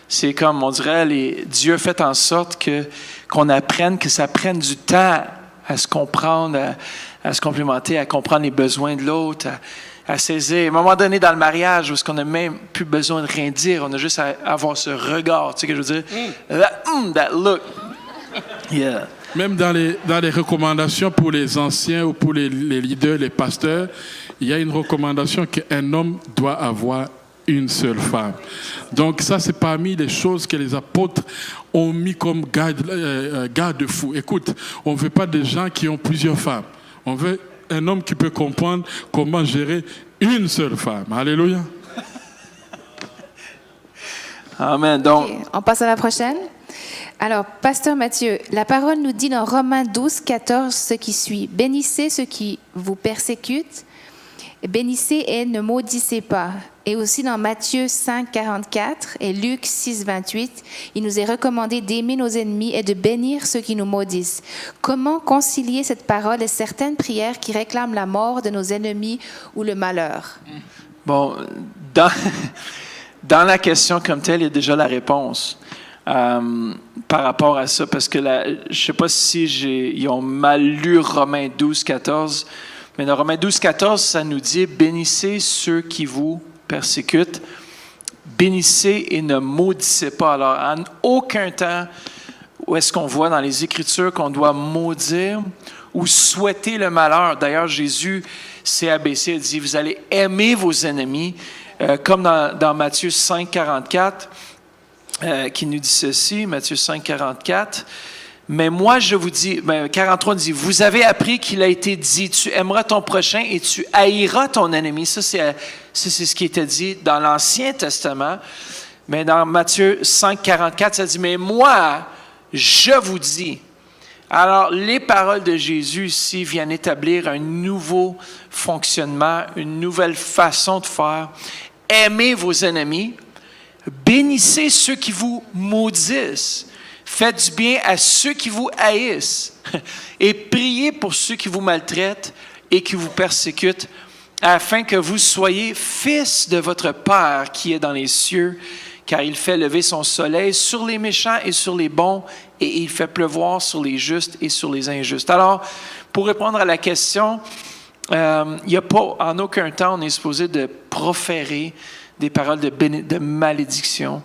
c'est comme, on dirait, Dieu a fait en sorte qu'on apprenne, que ça prenne du temps à se comprendre, à se complémenter, à comprendre les besoins de l'autre, à saisir. À un moment donné, dans le mariage, où est-ce qu'on n'a même plus besoin de rien dire, on a juste à avoir ce regard, tu sais ce que je veux dire? That look. Yeah. Même dans les recommandations pour les anciens ou pour les leaders, les pasteurs, il y a une recommandation qu'un homme doit avoir une seule femme. Donc ça, c'est parmi les choses que les apôtres ont mis comme garde-fou. Écoute, on ne veut pas des gens qui ont plusieurs femmes. On veut un homme qui peut comprendre comment gérer une seule femme. Alléluia. Amen. Donc, Okay, on passe à la prochaine. Alors, Pasteur Mathieu, la parole nous dit dans Romains 12, 14 ce qui suit. Bénissez ceux qui vous persécutent, bénissez et ne maudissez pas. Et aussi dans Matthieu 5, 44 et Luc 6, 28, il nous est recommandé d'aimer nos ennemis et de bénir ceux qui nous maudissent. Comment concilier cette parole et certaines prières qui réclament la mort de nos ennemis ou le malheur? bon, dans la question comme telle, il y a déjà la réponse. Par rapport à ça, parce que je ne sais pas si ils ont mal lu Romains 12, 14, mais dans Romains 12, 14, ça nous dit « Bénissez ceux qui vous persécutent, bénissez et ne maudissez pas. » Alors, en aucun temps, où est-ce qu'on voit dans les Écritures qu'on doit maudire ou souhaiter le malheur. D'ailleurs, Jésus s'est abaissé et dit « Vous allez aimer vos ennemis. » Comme dans Matthieu 5, 44, qui nous dit ceci, Matthieu 5, 44, Mais moi, je vous dis, 43 dit, vous avez appris qu'il a été dit, tu aimeras ton prochain et tu haïras ton ennemi. Ça, c'est ce qui était dit dans l'Ancien Testament. Mais dans Matthieu 5, 44, ça dit, mais moi, je vous dis. Alors, les paroles de Jésus ici viennent établir un nouveau fonctionnement, une nouvelle façon de faire. Aimez vos ennemis, bénissez ceux qui vous maudissent. Faites du bien à ceux qui vous haïssent et priez pour ceux qui vous maltraitent et qui vous persécutent, afin que vous soyez fils de votre Père qui est dans les cieux, car il fait lever son soleil sur les méchants et sur les bons, et il fait pleuvoir sur les justes et sur les injustes. Alors, pour répondre à la question, il n'y a pas, en aucun temps, on est supposé de proférer des paroles de malédiction.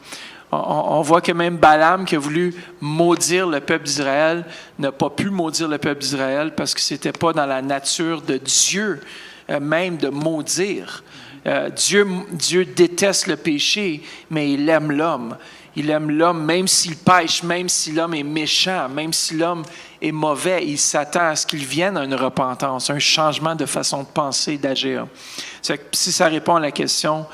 On voit que même Balaam, qui a voulu maudire le peuple d'Israël, n'a pas pu maudire le peuple d'Israël parce que ce n'était pas dans la nature de Dieu même de maudire. Dieu déteste le péché, mais il aime l'homme. Il aime l'homme même s'il pêche, même si l'homme est méchant, même si l'homme est mauvais. Il s'attend à ce qu'il vienne à une repentance, un changement de façon de penser, d'agir. Si ça répond à la question,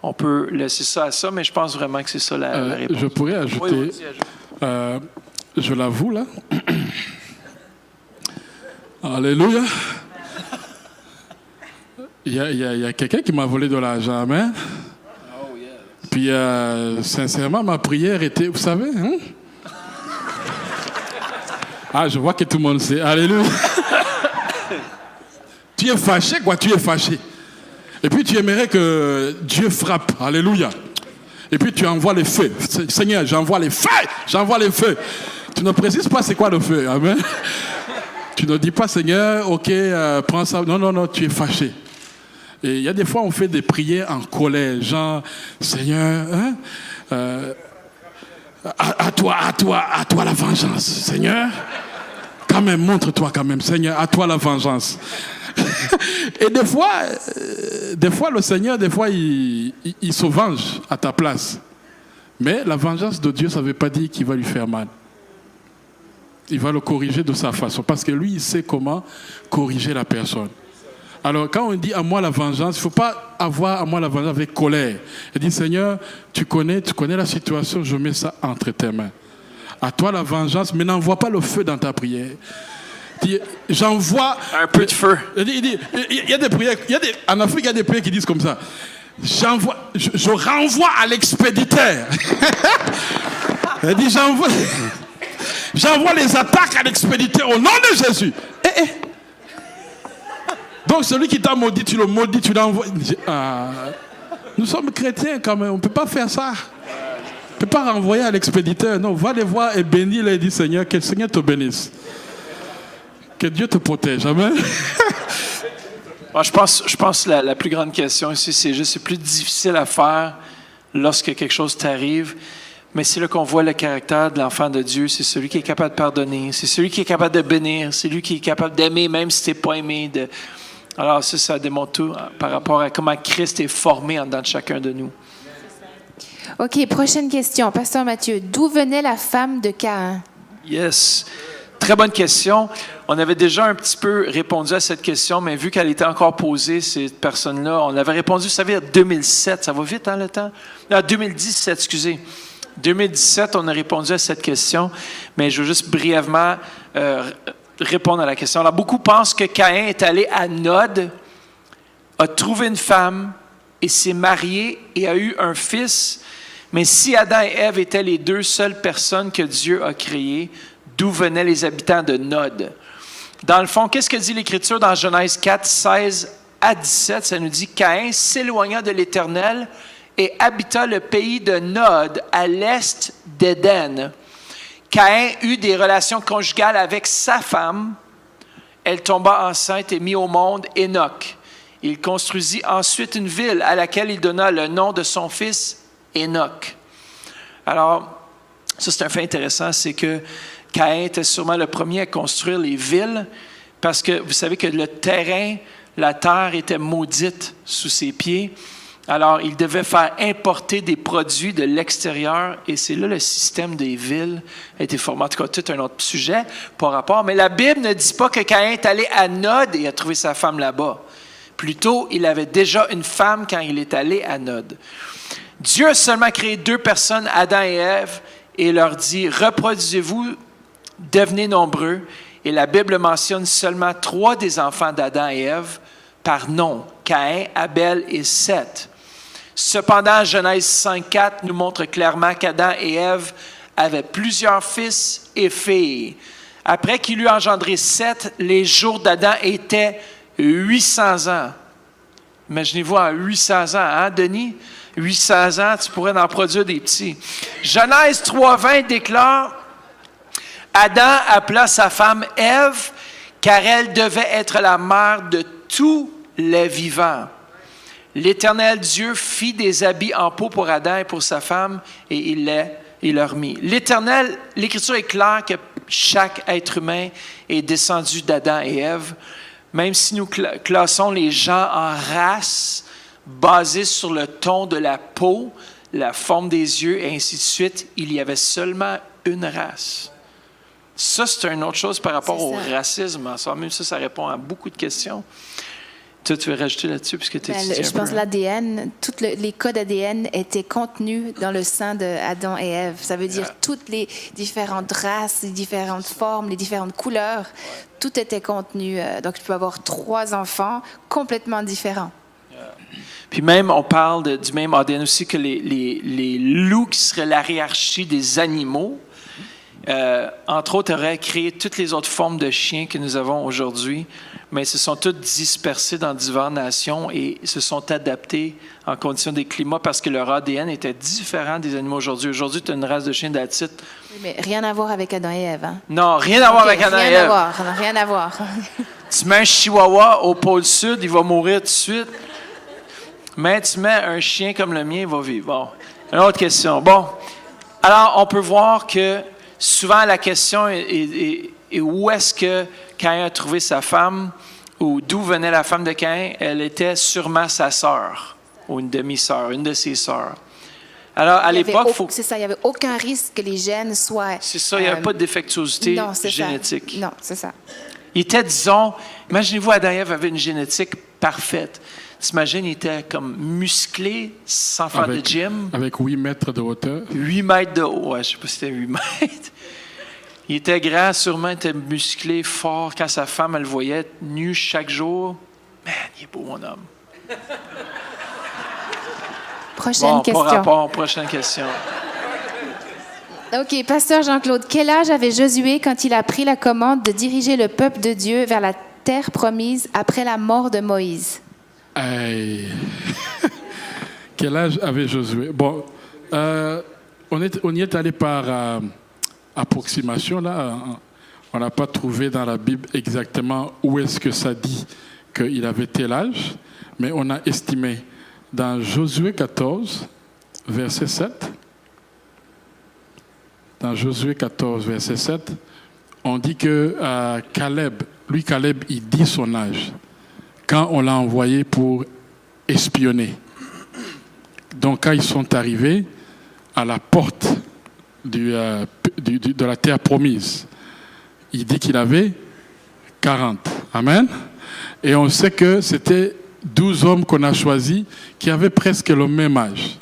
on peut laisser ça à ça, mais je pense vraiment que c'est ça la réponse. Je pourrais ajouter, je l'avoue là. Alléluia. Il y a quelqu'un qui m'a volé de l'argent, amen. Oh, yes. Puis, sincèrement, ma prière était, vous savez, hein? Ah, je vois que tout le monde sait. Alléluia. Tu es fâché, quoi, tu es fâché. Et puis tu aimerais que Dieu frappe. Alléluia. Et puis tu envoies les feux. Seigneur, j'envoie les feux. J'envoie les feux. Tu ne précises pas c'est quoi le feu. Amen. Tu ne dis pas, Seigneur, ok, prends ça. Non, tu es fâché. Et il y a des fois, on fait des prières en colère. Genre, Seigneur, hein, à toi la vengeance. Seigneur, quand même, montre-toi quand même. Seigneur, à toi la vengeance. Et des fois, le Seigneur, il se venge à ta place. Mais la vengeance de Dieu, ça ne veut pas dire qu'il va lui faire mal. Il va le corriger de sa façon. Parce que lui, il sait comment corriger la personne. Alors, quand on dit à moi la vengeance, il ne faut pas avoir à moi la vengeance avec colère. Il dit, Seigneur, tu connais la situation, je mets ça entre tes mains. À toi la vengeance, mais n'envoie pas le feu dans ta prière. J'envoie un peu de feu. Il y a des prières, en Afrique, il y a des prières qui disent comme ça. Je renvoie à l'expéditeur. Il dit, j'envoie les attaques à l'expéditeur au nom de Jésus. Donc celui qui t'a maudit, tu le maudis, tu l'envoies. Nous sommes chrétiens quand même, on ne peut pas faire ça. On ne peut pas renvoyer à l'expéditeur. Non, va les voir et bénis-les et dis, Seigneur, que le Seigneur te bénisse. Que Dieu te protège. Amen. Moi, je pense que la plus grande question ici, c'est juste, c'est plus difficile à faire lorsque quelque chose t'arrive. Mais c'est là qu'on voit le caractère de l'enfant de Dieu. C'est celui qui est capable de pardonner. C'est celui qui est capable de bénir. C'est lui qui est capable d'aimer, même si tu n'es pas aimé. Alors ça démontre tout par rapport à comment Christ est formé en dedans de chacun de nous. OK, prochaine question. Pasteur Mathieu, d'où venait la femme de Caïn? Yes. Très bonne question. On avait déjà un petit peu répondu à cette question, mais vu qu'elle était encore posée, cette personne-là, on avait répondu, vous savez, en 2007. Ça va vite, hein, le temps? Non, 2017, excusez. 2017, on a répondu à cette question, mais je veux juste brièvement répondre à la question. Alors, beaucoup pensent que Caïn est allé à Nod, a trouvé une femme et s'est marié et a eu un fils. Mais si Adam et Ève étaient les deux seules personnes que Dieu a créées, d'où venaient les habitants de Nod? Dans le fond, qu'est-ce que dit l'Écriture dans Genèse 4, 16 à 17? Ça nous dit « Caïn s'éloigna de l'Éternel et habita le pays de Nod, à l'est d'Éden. Caïn eut des relations conjugales avec sa femme. Elle tomba enceinte et mit au monde Enoch. Il construisit ensuite une ville à laquelle il donna le nom de son fils Enoch. » Alors, ça c'est un fait intéressant, c'est que Caïn était sûrement le premier à construire les villes parce que vous savez que le terrain, la terre était maudite sous ses pieds Alors, il devait faire importer des produits de l'extérieur et c'est là le système des villes a été formé. En tout cas, tout un autre sujet par rapport. Mais la Bible ne dit pas que Caïn est allé à Nod et a trouvé sa femme là-bas. Plutôt, il avait déjà une femme quand il est allé à Nod. Dieu a seulement créé 2 personnes, Adam et Ève, et leur dit « Reproduisez-vous, devenez nombreux ». Et la Bible mentionne seulement 3 des enfants d'Adam et Ève par nom, Caïn, Abel et Seth. Cependant, Genèse 5.4 nous montre clairement qu'Adam et Ève avaient plusieurs fils et filles. Après qu'il eut engendré Seth, les jours d'Adam étaient 800 ans. Imaginez-vous en 800 ans, hein, Denis? 800 ans, tu pourrais en produire des petits. Genèse 3.20 déclare « Adam appela sa femme Ève, car elle devait être la mère de tous les vivants. L'Éternel Dieu fit des habits en peau pour Adam et pour sa femme, et il leur mit. L'Écriture est claire que chaque être humain est descendu d'Adam et Ève, même si nous classons les gens en races basées sur le ton de la peau, la forme des yeux, et ainsi de suite, il y avait seulement une race. Ça, c'est une autre chose par rapport au racisme. Même ça répond à beaucoup de questions. Toi, tu veux rajouter là-dessus puisque tu étudies je pense que l'ADN, tous les codes ADN étaient contenus dans le sein d'Adam et Ève. Ça veut dire toutes les différentes races, les différentes formes, les différentes couleurs, tout était contenu. Donc, tu peux avoir 3 enfants complètement différents. Puis même, on parle du même ADN aussi que les loups qui seraient la hiérarchie des animaux, entre autres, auraient créé toutes les autres formes de chiens que nous avons aujourd'hui, mais se sont toutes dispersées dans diverses nations et se sont adaptées en condition des climats parce que leur ADN était différent des animaux aujourd'hui. Aujourd'hui, tu as une race de chiens d'Atite. Oui, mais rien à voir avec Adam et Ève. Hein? Non, rien à voir avec Adam et Ève. Rien à voir. Tu mets un chihuahua au pôle sud, il va mourir tout de suite. Mais tu mets un chien comme le mien, il va vivre. Bon, une autre question. Bon, alors on peut voir que souvent la question est où est-ce que Caïn a trouvé sa femme ou d'où venait la femme de Caïn? Elle était sûrement sa sœur ou une demi-sœur, une de ses sœurs. Alors, à l'époque, c'est ça, il n'y avait aucun risque que les gènes soient... C'est ça, il n'y avait pas de défectuosité génétique. Non, c'est ça. Il était, disons, imaginez-vous, Adam et Ève avaient une génétique parfaite. T'imagines, il était comme musclé, sans faire de gym. Avec 8 mètres de hauteur. 8 mètres de haut, ouais, je ne sais pas si c'était 8 mètres. Il était grand, sûrement, il était musclé, fort. Quand sa femme, elle le voyait nu chaque jour, man, il est beau, mon homme. Prochaine question. Pas rapport, prochaine question. OK, Pasteur Jean-Claude, quel âge avait Josué quand il a pris la commande de diriger le peuple de Dieu vers la terre promise après la mort de Moïse? Quel âge avait Josué? Bon, on y est allé par approximation, là. On n'a pas trouvé dans la Bible exactement où est-ce que ça dit qu'il avait tel âge, mais on a estimé dans Josué 14, verset 7. Dans Josué 14, verset 7, on dit que Caleb, il dit son âge quand on l'a envoyé pour espionner. Donc, quand ils sont arrivés à la porte de la terre promise, il dit qu'il avait 40. Amen. Et on sait que c'était 12 hommes qu'on a choisis qui avaient presque le même âge.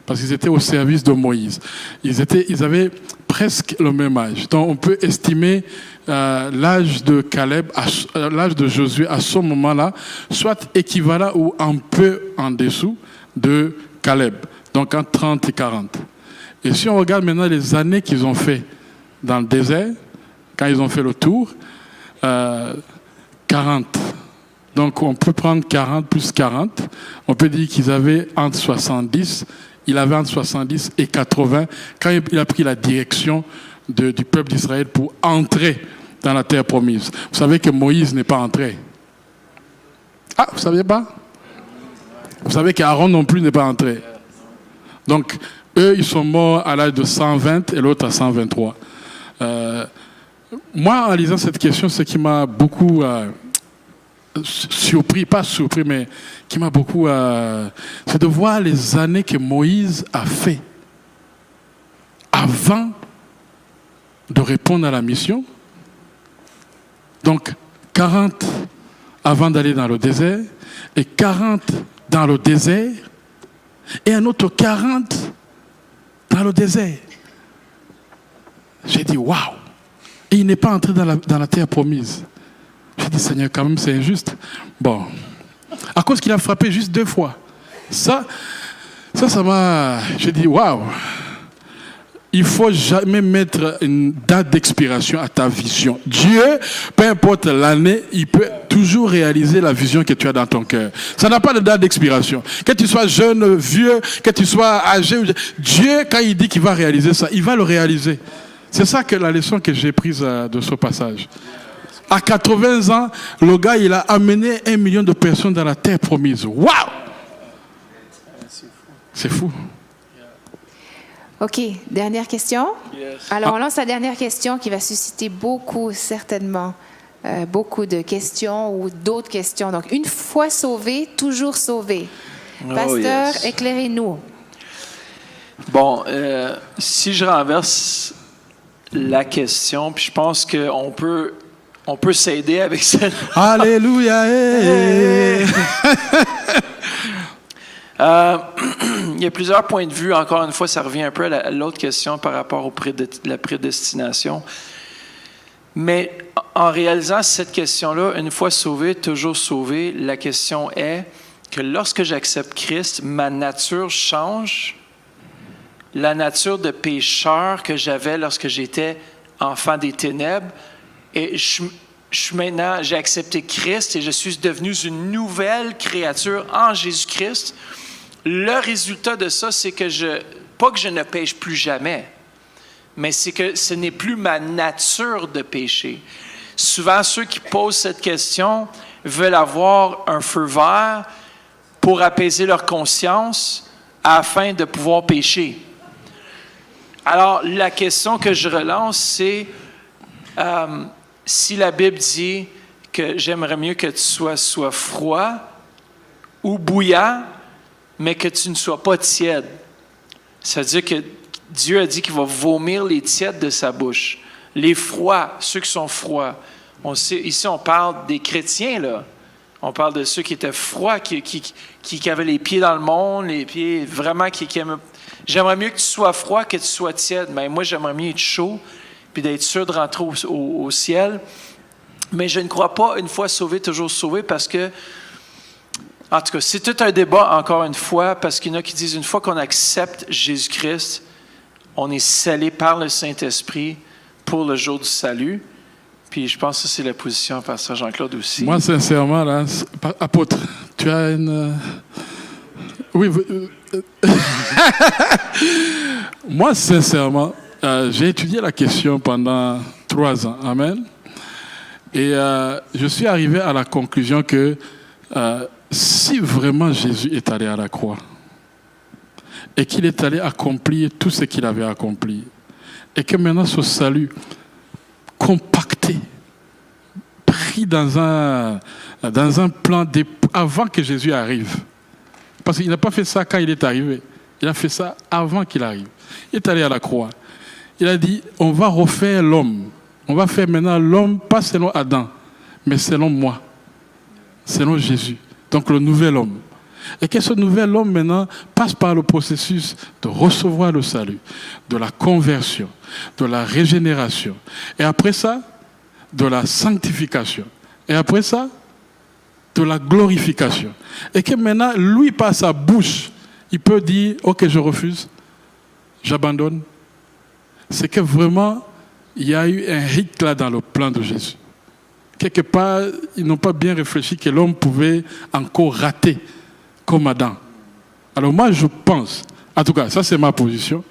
Parce qu'ils étaient au service de Moïse. Ils avaient presque le même âge. Donc, on peut estimer l'âge de Caleb, l'âge de Josué à ce moment-là, soit équivalent ou un peu en dessous de Caleb. Donc, entre 30 et 40. Et si on regarde maintenant les années qu'ils ont fait dans le désert, quand ils ont fait le tour, 40. Donc, on peut prendre 40 plus 40. On peut dire qu'ils avaient entre 70. Il avait entre 70 et 80 quand il a pris la direction du peuple d'Israël pour entrer dans la terre promise. Vous savez que Moïse n'est pas entré. Ah, vous ne saviez pas? Vous savez qu'Aaron non plus n'est pas entré. Donc, eux, ils sont morts à l'âge de 120 et l'autre à 123. Moi, en lisant cette question, ce qui m'a beaucoup surpris, pas surpris, mais qui m'a beaucoup... c'est de voir les années que Moïse a fait avant de répondre à la mission. Donc, 40 avant d'aller dans le désert, et 40 dans le désert, et un autre 40 dans le désert. J'ai dit, waouh! Et il n'est pas entré dans la terre promise. J'ai dit, Seigneur, quand même, c'est injuste. Bon, à cause qu'il a frappé juste 2 fois. Ça m'a... J'ai dit, waouh! Il faut jamais mettre une date d'expiration à ta vision. Dieu, peu importe l'année, il peut toujours réaliser la vision que tu as dans ton cœur. Ça n'a pas de date d'expiration. Que tu sois jeune, vieux, que tu sois âgé, Dieu, quand il dit qu'il va réaliser ça, il va le réaliser. C'est ça que la leçon que j'ai prise de ce passage. À 80 ans, le gars, il a amené 1 million de personnes dans la terre promise. Waouh! C'est fou. OK, dernière question. Yes. Alors, on lance la dernière question qui va susciter certainement, beaucoup de questions ou d'autres questions. Donc, une fois sauvé, toujours sauvé. Pasteur, yes. Éclairez-nous. Bon, si je renverse la question, puis je pense qu'on peut s'aider avec ça. Alléluia! Il y a plusieurs points de vue. Encore une fois, ça revient un peu à l'autre question par rapport à la prédestination. Mais en réalisant cette question-là, une fois sauvé, toujours sauvé, la question est que lorsque j'accepte Christ, ma nature change. La nature de pécheur que j'avais lorsque j'étais enfant des ténèbres. Et maintenant, j'ai accepté Christ et je suis devenu une nouvelle créature en Jésus-Christ. Le résultat de ça, c'est que pas que je ne pêche plus jamais, mais c'est que ce n'est plus ma nature de pécher. Souvent, ceux qui posent cette question veulent avoir un feu vert pour apaiser leur conscience afin de pouvoir pécher. Alors, la question que je relance, c'est si la Bible dit que j'aimerais mieux que tu sois froid ou bouillant, mais que tu ne sois pas tiède. Ça veut dire que Dieu a dit qu'il va vomir les tièdes de sa bouche. Les froids, ceux qui sont froids. Ici, on parle des chrétiens, là. On parle de ceux qui étaient froids, qui avaient les pieds dans le monde, les pieds vraiment qui aimaient. J'aimerais mieux que tu sois froid que tu sois tiède. Mais moi, j'aimerais mieux être chaud puis d'être sûr de rentrer au ciel. Mais je ne crois pas une fois sauvé, toujours sauvé, parce que, en tout cas, c'est tout un débat, encore une fois, parce qu'il y en a qui disent, une fois qu'on accepte Jésus-Christ, on est scellé par le Saint-Esprit pour le jour du salut. Puis je pense que c'est la position de Pasteur Jean-Claude aussi. Moi, sincèrement, là, apôtre, tu as une... Oui, moi, sincèrement, j'ai étudié la question pendant 3 ans. Amen. Et je suis arrivé à la conclusion que si vraiment Jésus est allé à la croix et qu'il est allé accomplir tout ce qu'il avait accompli et que maintenant ce salut compacté, pris dans un plan avant que Jésus arrive, parce qu'il n'a pas fait ça quand il est arrivé, il a fait ça avant qu'il arrive. Il est allé à la croix. Il a dit, on va refaire l'homme. On va faire maintenant l'homme, pas selon Adam, mais selon moi, selon Jésus. Donc le nouvel homme. Et que ce nouvel homme maintenant passe par le processus de recevoir le salut, de la conversion, de la régénération. Et après ça, de la sanctification. Et après ça, de la glorification. Et que maintenant, lui, par sa bouche, il peut dire, ok, je refuse, j'abandonne. C'est que vraiment, il y a eu un hic là dans le plan de Jésus. Quelque part, ils n'ont pas bien réfléchi que l'homme pouvait encore rater comme Adam. Alors moi, je pense, en tout cas, ça c'est ma position,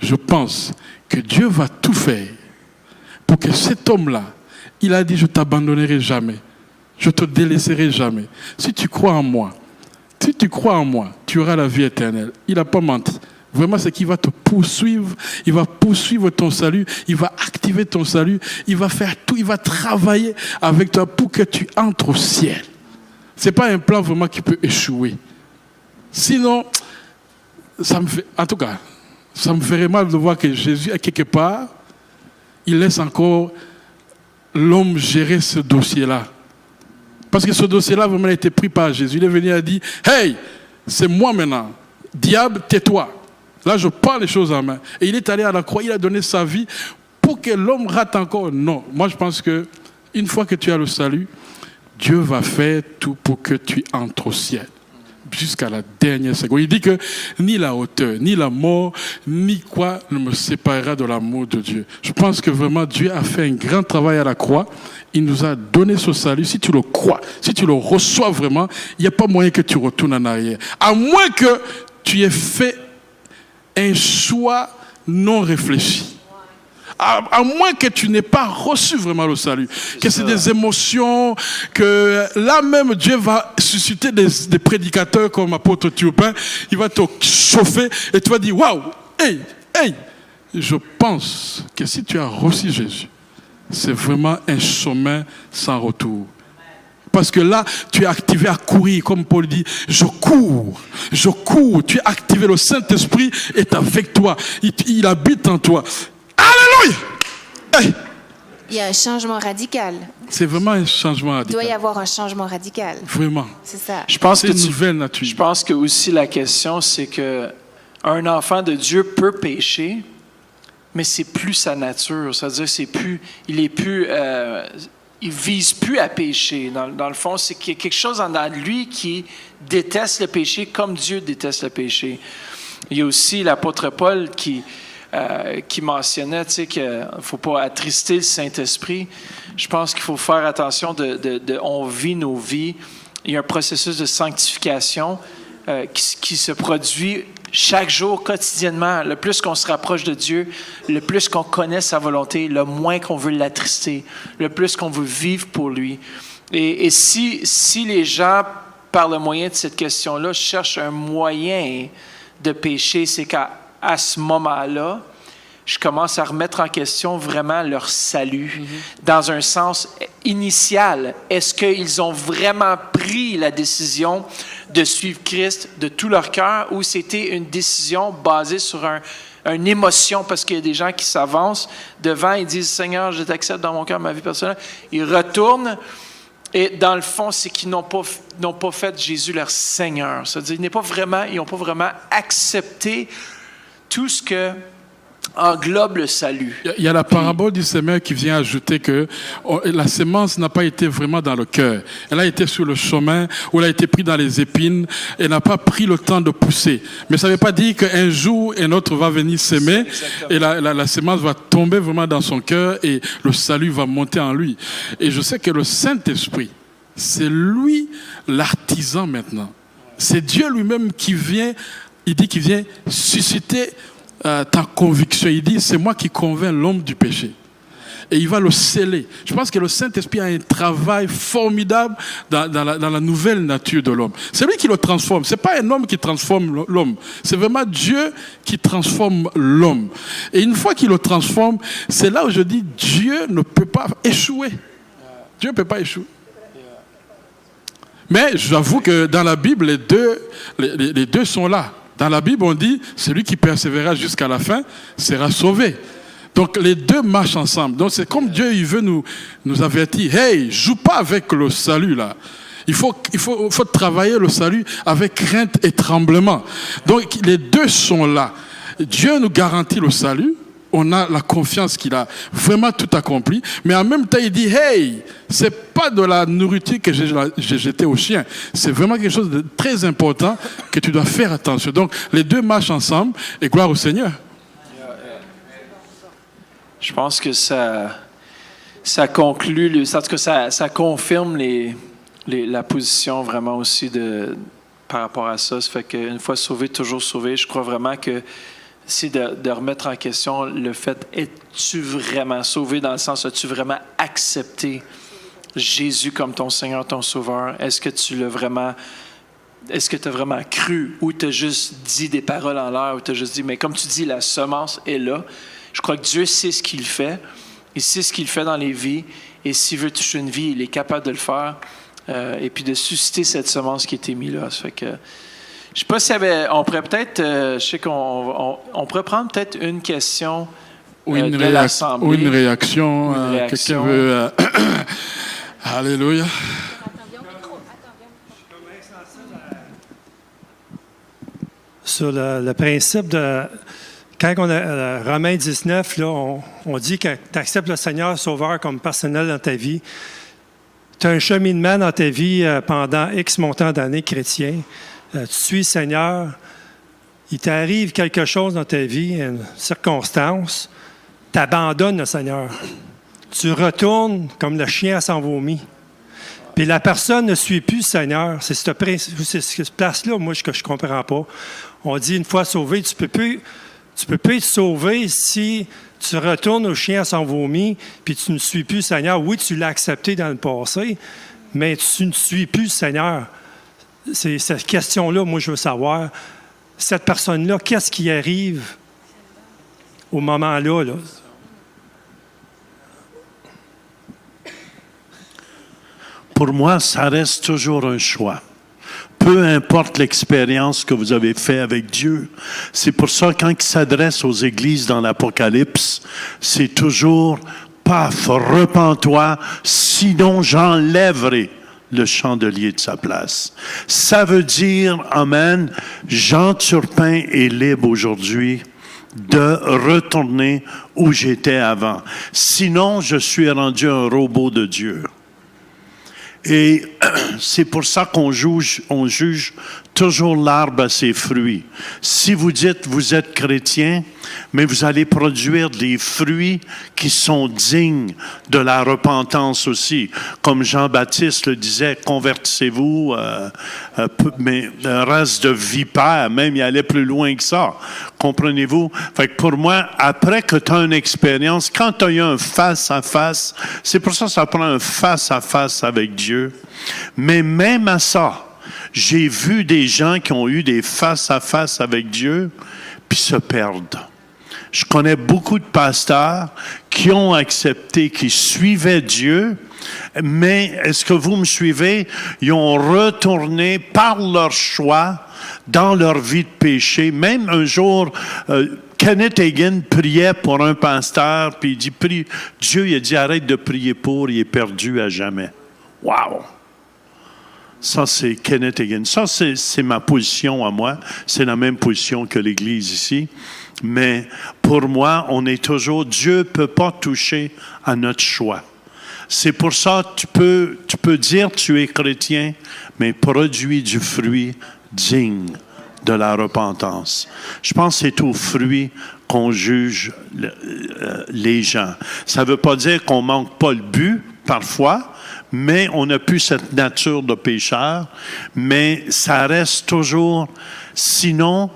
je pense que Dieu va tout faire pour que cet homme-là, il a dit, je ne t'abandonnerai jamais, je ne te délaisserai jamais. Si tu crois en moi, tu auras la vie éternelle. Il n'a pas menti. Vraiment, c'est qu'il va te poursuivre, il va poursuivre ton salut, il va activer ton salut, il va faire tout, il va travailler avec toi pour que tu entres au ciel. Ce n'est pas un plan vraiment qui peut échouer. Sinon, ça me ferait mal de voir que Jésus, à quelque part, il laisse encore l'homme gérer ce dossier-là. Parce que ce dossier-là, vraiment, a été pris par Jésus. Il est venu et a dit, « Hey, c'est moi maintenant. Diable, tais-toi. Là, je prends les choses en main. » Et il est allé à la croix, il a donné sa vie pour que l'homme rate encore. Non, moi je pense qu'une fois que tu as le salut, Dieu va faire tout pour que tu entres au ciel. Jusqu'à la dernière seconde. Il dit que ni la hauteur, ni la mort, ni quoi ne me séparera de l'amour de Dieu. Je pense que vraiment Dieu a fait un grand travail à la croix. Il nous a donné ce salut. Si tu le crois, si tu le reçois vraiment, il n'y a pas moyen que tu retournes en arrière. À moins que tu aies fait un choix non réfléchi. À moins que tu n'aies pas reçu vraiment le salut, que c'est des émotions, que là même Dieu va susciter des prédicateurs comme apôtre Turpin, il va te chauffer et tu vas dire waouh, hey, je pense que si tu as reçu Jésus, c'est vraiment un chemin sans retour. Parce que là, tu es activé à courir, comme Paul dit, je cours. Tu es activé, le Saint-Esprit est avec toi, il habite en toi. Alléluia! Hey. Il y a un changement radical. C'est vraiment un changement radical. Il doit y avoir un changement radical. Vraiment. C'est ça. Je pense c'est une nouvelle nature. Je pense que aussi la question, c'est que un enfant de Dieu peut pécher, mais c'est plus sa nature. C'est-à-dire, il vise plus à pécher. Dans le fond, c'est qu'il y a quelque chose en lui qui déteste le péché comme Dieu déteste le péché. Il y a aussi l'apôtre Paul qui mentionnait, tu sais, qu'il ne faut pas attrister le Saint-Esprit. Je pense qu'il faut faire attention on vit nos vies. Il y a un processus de sanctification qui se produit chaque jour, quotidiennement. Le plus qu'on se rapproche de Dieu, le plus qu'on connaît sa volonté, le moins qu'on veut l'attrister, le plus qu'on veut vivre pour lui. Et si les gens, par le moyen de cette question-là, cherchent un moyen de pécher, c'est qu'à ce moment-là, je commence à remettre en question vraiment leur salut, dans un sens initial. Est-ce qu'ils ont vraiment pris la décision de suivre Christ de tout leur cœur, ou c'était une décision basée sur une émotion, parce qu'il y a des gens qui s'avancent devant et disent « Seigneur, je t'accepte dans mon cœur, ma vie personnelle ». Ils retournent, et dans le fond, c'est qu'ils n'ont pas fait Jésus leur Seigneur. C'est-à-dire ils n'ont pas vraiment accepté tout ce que englobe le salut. Il y a la parabole du semeur qui vient ajouter que la semence n'a pas été vraiment dans le cœur. Elle a été sur le chemin, ou elle a été prise dans les épines, et n'a pas pris le temps de pousser. Mais ça ne veut pas dire qu'un jour, un autre va venir s'aimer, et la semence va tomber vraiment dans son cœur, et le salut va monter en lui. Et je sais que le Saint-Esprit, c'est lui l'artisan maintenant. C'est Dieu lui-même qui vient, il dit qu'il vient susciter ta conviction. Il dit, c'est moi qui convainc l'homme du péché. Et il va le sceller. Je pense que le Saint-Esprit a un travail formidable dans la nouvelle nature de l'homme. C'est lui qui le transforme. Ce n'est pas un homme qui transforme l'homme. C'est vraiment Dieu qui transforme l'homme. Et une fois qu'il le transforme, c'est là où je dis, Dieu ne peut pas échouer. Dieu ne peut pas échouer. Mais j'avoue que dans la Bible, les deux sont là. Dans la Bible, on dit, celui qui persévérera jusqu'à la fin sera sauvé. Donc, les deux marchent ensemble. Donc, c'est comme Dieu, il veut nous avertir. Hey, joue pas avec le salut, là. Il faut travailler le salut avec crainte et tremblement. Donc, les deux sont là. Dieu nous garantit le salut. On a la confiance qu'il a vraiment tout accompli. Mais en même temps, il dit, hey, c'est pas de la nourriture que j'ai jetée aux chiens. C'est vraiment quelque chose de très important que tu dois faire attention. Donc, les deux marchent ensemble et gloire au Seigneur. Je pense que ça conclut, en tout cas, ça confirme la position vraiment aussi par rapport à ça. Ça fait qu'une fois sauvé, toujours sauvé. Je crois vraiment que c'est de remettre en question le fait, es-tu vraiment sauvé, dans le sens, as-tu vraiment accepté Jésus comme ton Seigneur, ton Sauveur? Est-ce que tu l'as vraiment est-ce que tu as vraiment cru ou tu as juste dit des paroles en l'air ou tu as juste dit, mais comme tu dis, la semence est là. Je crois que Dieu sait ce qu'il fait. Il sait ce qu'il fait dans les vies. Et s'il veut toucher une vie, il est capable de le faire. Et puis de susciter cette semence qui a été mise là. Ça fait que, je ne sais pas s'il y avait... On pourrait peut-être... je sais qu'on pourrait prendre peut-être une question ou une, de l'Assemblée. Ou une réaction. Une réaction. Quelqu'un veut... Alléluia. Sur le principe de... Quand on a Romains 19, là, on dit que tu acceptes le Seigneur Sauveur comme personnel dans ta vie. Tu as un cheminement dans ta vie pendant X montant d'années chrétien. Tu suis le Seigneur. Il t'arrive quelque chose dans ta vie, une circonstance. Tu abandonnes le Seigneur. Tu retournes comme le chien à son vomi. Puis la personne ne suit plus le Seigneur. C'est cette place-là, moi, que je ne comprends pas. On dit, une fois sauvé, tu peux plus être sauvé si tu retournes au chien à son vomi, puis tu ne suis plus le Seigneur. Oui, tu l'as accepté dans le passé, mais tu ne suis plus le Seigneur. C'est cette question-là, moi, je veux savoir. Cette personne-là, qu'est-ce qui arrive au moment-là, là? Pour moi, ça reste toujours un choix. Peu importe l'expérience que vous avez faite avec Dieu. C'est pour ça, quand il s'adresse aux églises dans l'Apocalypse, c'est toujours « Paf, repens-toi, sinon j'enlèverai le chandelier de sa place. » Ça veut dire, amen, Jean Turpin est libre aujourd'hui de retourner où j'étais avant. Sinon, je suis rendu un robot de Dieu. Et c'est pour ça qu'on juge toujours l'arbre à ses fruits. Si vous dites vous êtes chrétien, mais vous allez produire des fruits qui sont dignes de la repentance aussi. Comme Jean-Baptiste le disait, convertissez-vous, mais race de vipères, même il allait plus loin que ça. Comprenez-vous? Fait que pour moi, après que tu as une expérience, quand tu as eu un face-à-face, c'est pour ça que ça prend un face-à-face avec Dieu. Mais même à ça, j'ai vu des gens qui ont eu des face-à-face avec Dieu, puis se perdent. Je connais beaucoup de pasteurs qui ont accepté, qui suivaient Dieu, mais est-ce que vous me suivez? Ils ont retourné par leur choix dans leur vie de péché. Même un jour, Kenneth Hagin priait pour un pasteur, puis il dit, Dieu il a dit, arrête de prier pour, il est perdu à jamais. Wow! Ça, c'est Kenneth Hagin. Ça, c'est ma position à moi. C'est la même position que l'Église ici. Mais pour moi, on est toujours... Dieu ne peut pas toucher à notre choix. C'est pour ça que tu peux dire que tu es chrétien, mais produis du fruit digne de la repentance. Je pense que c'est au fruit qu'on juge les gens. Ça ne veut pas dire qu'on ne manque pas le but, parfois, mais on n'a plus cette nature de pécheur, mais ça reste toujours... Sinon,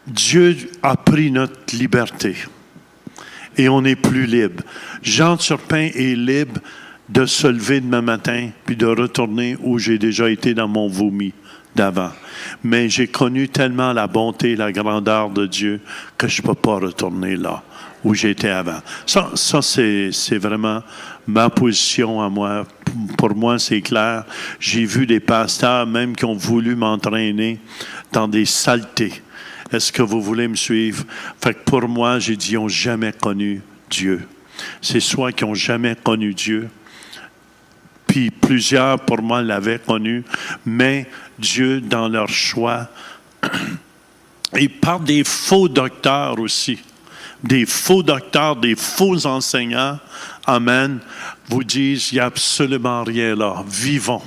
Dieu a pris notre liberté et on n'est plus libre. Jean Turpin est libre de se lever demain matin puis de retourner où j'ai déjà été dans mon vomi d'avant. Mais j'ai connu tellement la bonté et la grandeur de Dieu que je ne peux pas retourner là où j'étais avant. Ça c'est vraiment ma position à moi. Pour moi, c'est clair. J'ai vu des pasteurs même qui ont voulu m'entraîner dans des saletés. Est-ce que vous voulez me suivre? Fait que pour moi, j'ai dit, ils n'ont jamais connu Dieu. C'est soit qu'ils n'ont jamais connu Dieu, puis plusieurs, pour moi, l'avaient connu, mais Dieu, dans leur choix, et par des faux docteurs aussi, des faux docteurs, des faux enseignants, amen, vous disent, il n'y a absolument rien là, vivons.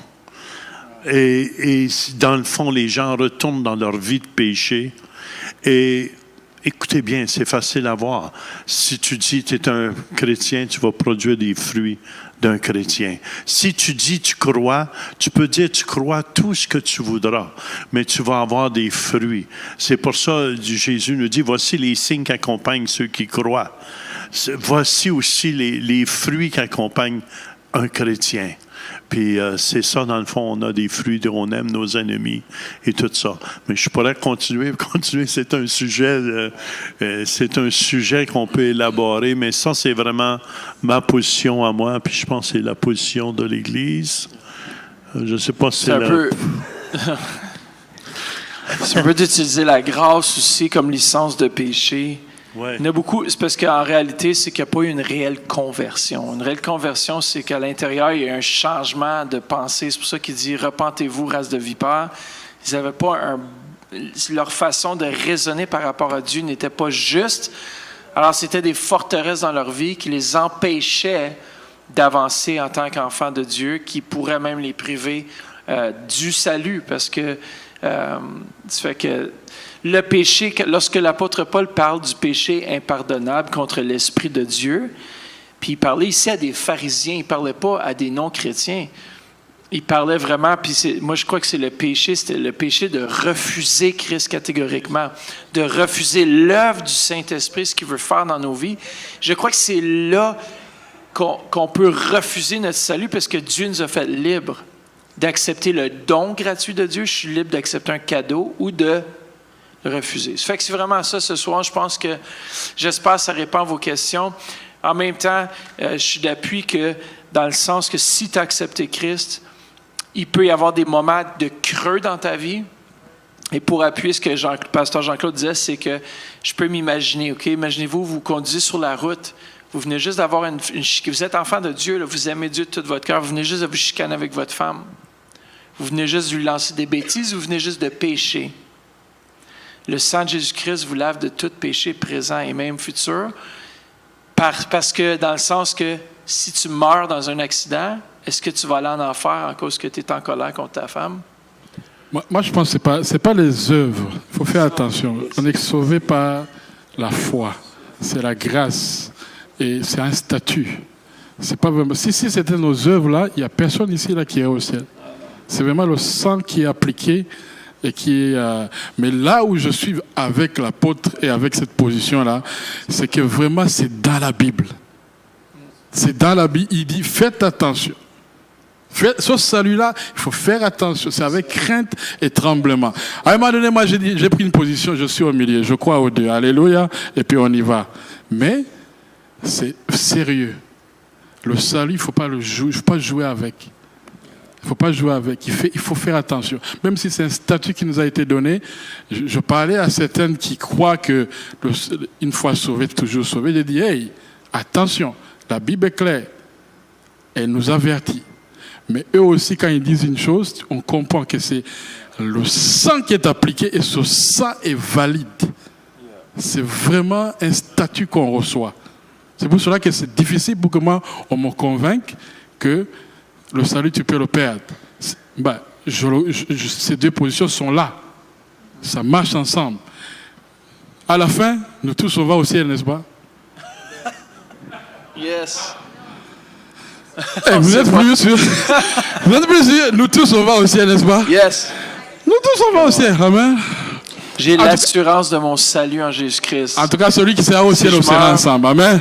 Et dans le fond, les gens retournent dans leur vie de péché. Et écoutez bien, c'est facile à voir. Si tu dis que tu es un chrétien, tu vas produire des fruits d'un chrétien. Si tu dis tu crois, tu peux dire tu crois tout ce que tu voudras, mais tu vas avoir des fruits. C'est pour ça que Jésus nous dit, voici les signes qui accompagnent ceux qui croient. Voici aussi les fruits qui accompagnent un chrétien. Puis c'est ça, dans le fond, on a des fruits, on aime nos ennemis et tout ça. Mais je pourrais continuer. C'est un sujet qu'on peut élaborer, mais ça, c'est vraiment ma position à moi, puis je pense que c'est la position de l'Église. Je ne sais pas si c'est un peu... C'est un peu d'utiliser la grâce aussi comme licence de péché. Ouais. Il y en a beaucoup, c'est parce qu'en réalité, c'est qu'il n'y a pas eu une réelle conversion. Une réelle conversion, c'est qu'à l'intérieur, il y a un changement de pensée. C'est pour ça qu'il dit « Repentez-vous, race de vipères ». Ils n'avaient pas leur façon de raisonner par rapport à Dieu n'était pas juste. Alors, c'était des forteresses dans leur vie qui les empêchaient d'avancer en tant qu'enfants de Dieu, qui pourraient même les priver du salut, parce que ça fait que le péché, lorsque l'apôtre Paul parle du péché impardonnable contre l'Esprit de Dieu, puis il parlait ici à des pharisiens, il ne parlait pas à des non-chrétiens. Il parlait vraiment, puis moi je crois que c'était le péché de refuser Christ catégoriquement, de refuser l'œuvre du Saint-Esprit, ce qu'il veut faire dans nos vies. Je crois que c'est là qu'on peut refuser notre salut parce que Dieu nous a fait libres d'accepter le don gratuit de Dieu. Je suis libre d'accepter un cadeau ou de refuser. Ça fait que c'est vraiment ça ce soir. J'espère que ça répond à vos questions. En même temps, je suis d'appui que dans le sens que si tu as accepté Christ, il peut y avoir des moments de creux dans ta vie. Et pour appuyer ce que le pasteur Jean-Claude disait, c'est que je peux m'imaginer, OK? Imaginez-vous, vous conduisez sur la route, vous venez juste d'avoir vous êtes enfant de Dieu, là, vous aimez Dieu de tout votre cœur, vous venez juste de vous chicaner avec votre femme. Vous venez juste de lui lancer des bêtises, vous venez juste de pécher. Le sang de Jésus-Christ vous lave de tout péché présent et même futur. Parce que, dans le sens que si tu meurs dans un accident, est-ce que tu vas aller en enfer en cause que tu es en colère contre ta femme? Moi, je pense que ce n'est pas les œuvres. Il faut faire attention. On est sauvé par la foi. C'est la grâce. Et c'est un statut. C'est pas vraiment... Si c'était nos œuvres, là, il n'y a personne ici là, qui est au ciel. C'est vraiment le sang qui est appliqué et qui est... Mais là où je suis avec l'apôtre et avec cette position-là, c'est que vraiment, c'est dans la Bible. C'est dans la Bible. Il dit, faites attention. Sur celui-là, il faut faire attention. C'est avec crainte et tremblement. À un moment donné, moi, j'ai pris une position, je suis au milieu. Je crois aux deux. Alléluia. Et puis, on y va. Mais c'est sérieux. Le salut, il ne faut pas le jouer. Il ne faut pas jouer avec. Il ne faut pas jouer avec. Il faut faire attention. Même si c'est un statut qui nous a été donné, je parlais à certaines qui croient que une fois sauvé, toujours sauvé. J'ai dit, hey, attention, la Bible est claire. Elle nous avertit. Mais eux aussi, quand ils disent une chose, on comprend que c'est le sang qui est appliqué et ce sang est valide. C'est vraiment un statut qu'on reçoit. C'est pour cela que c'est difficile pour que moi, on me convainque que le salut, tu peux le perdre. Ces deux positions sont là. Ça marche ensemble. À la fin, nous tous, on va au ciel, n'est-ce pas? Yes. Hey, vous êtes plus sûr? Vous êtes plus sûr? Nous tous, on va au ciel, n'est-ce pas? Yes. Nous tous, on va au ciel. Amen. J'ai l'assurance de mon salut en Jésus-Christ. En tout cas, celui qui sera au ciel, on sera ensemble. Amen.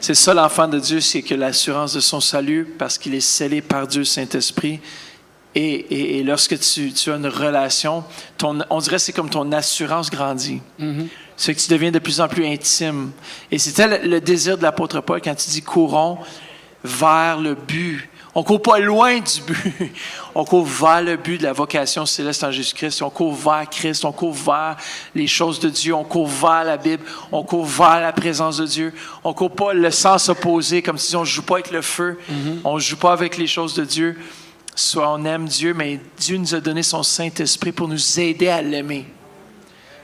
C'est ça l'enfant de Dieu, c'est que l'assurance de son salut, parce qu'il est scellé par Dieu Saint-Esprit. Et lorsque tu as une relation, on dirait que c'est comme ton assurance grandit. Mm-hmm. C'est que tu deviens de plus en plus intime. Et c'était le désir de l'apôtre Paul quand il dit « courons vers le but ». On ne court pas loin du but. On court vers le but de la vocation céleste en Jésus-Christ. On court vers Christ. On court vers les choses de Dieu. On court vers la Bible. On court vers la présence de Dieu. On ne court pas le sens opposé, comme si on ne joue pas avec le feu. Mm-hmm. On ne joue pas avec les choses de Dieu. Soit on aime Dieu, mais Dieu nous a donné son Saint-Esprit pour nous aider à l'aimer.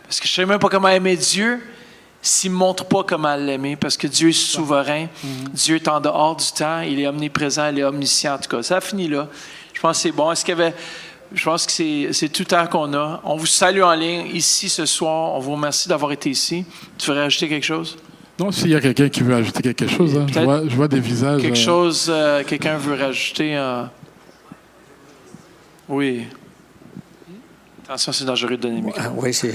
Parce que je ne sais même pas comment aimer Dieu s'il ne montre pas comment l'aimer, parce que Dieu est souverain. Mm-hmm. Dieu est en dehors du temps. Il est omniprésent, il est omniscient. En tout cas, ça a fini là. Je pense que c'est bon. Je pense que c'est tout le temps qu'on a. On vous salue en ligne ici ce soir. On vous remercie d'avoir été ici. Tu veux rajouter quelque chose? Non, s'il y a quelqu'un qui veut ajouter quelque chose, hein, je vois des visages. Quelque chose, quelqu'un veut rajouter? Oui. Attention, c'est dangereux de donner le micro. Oui, c'est...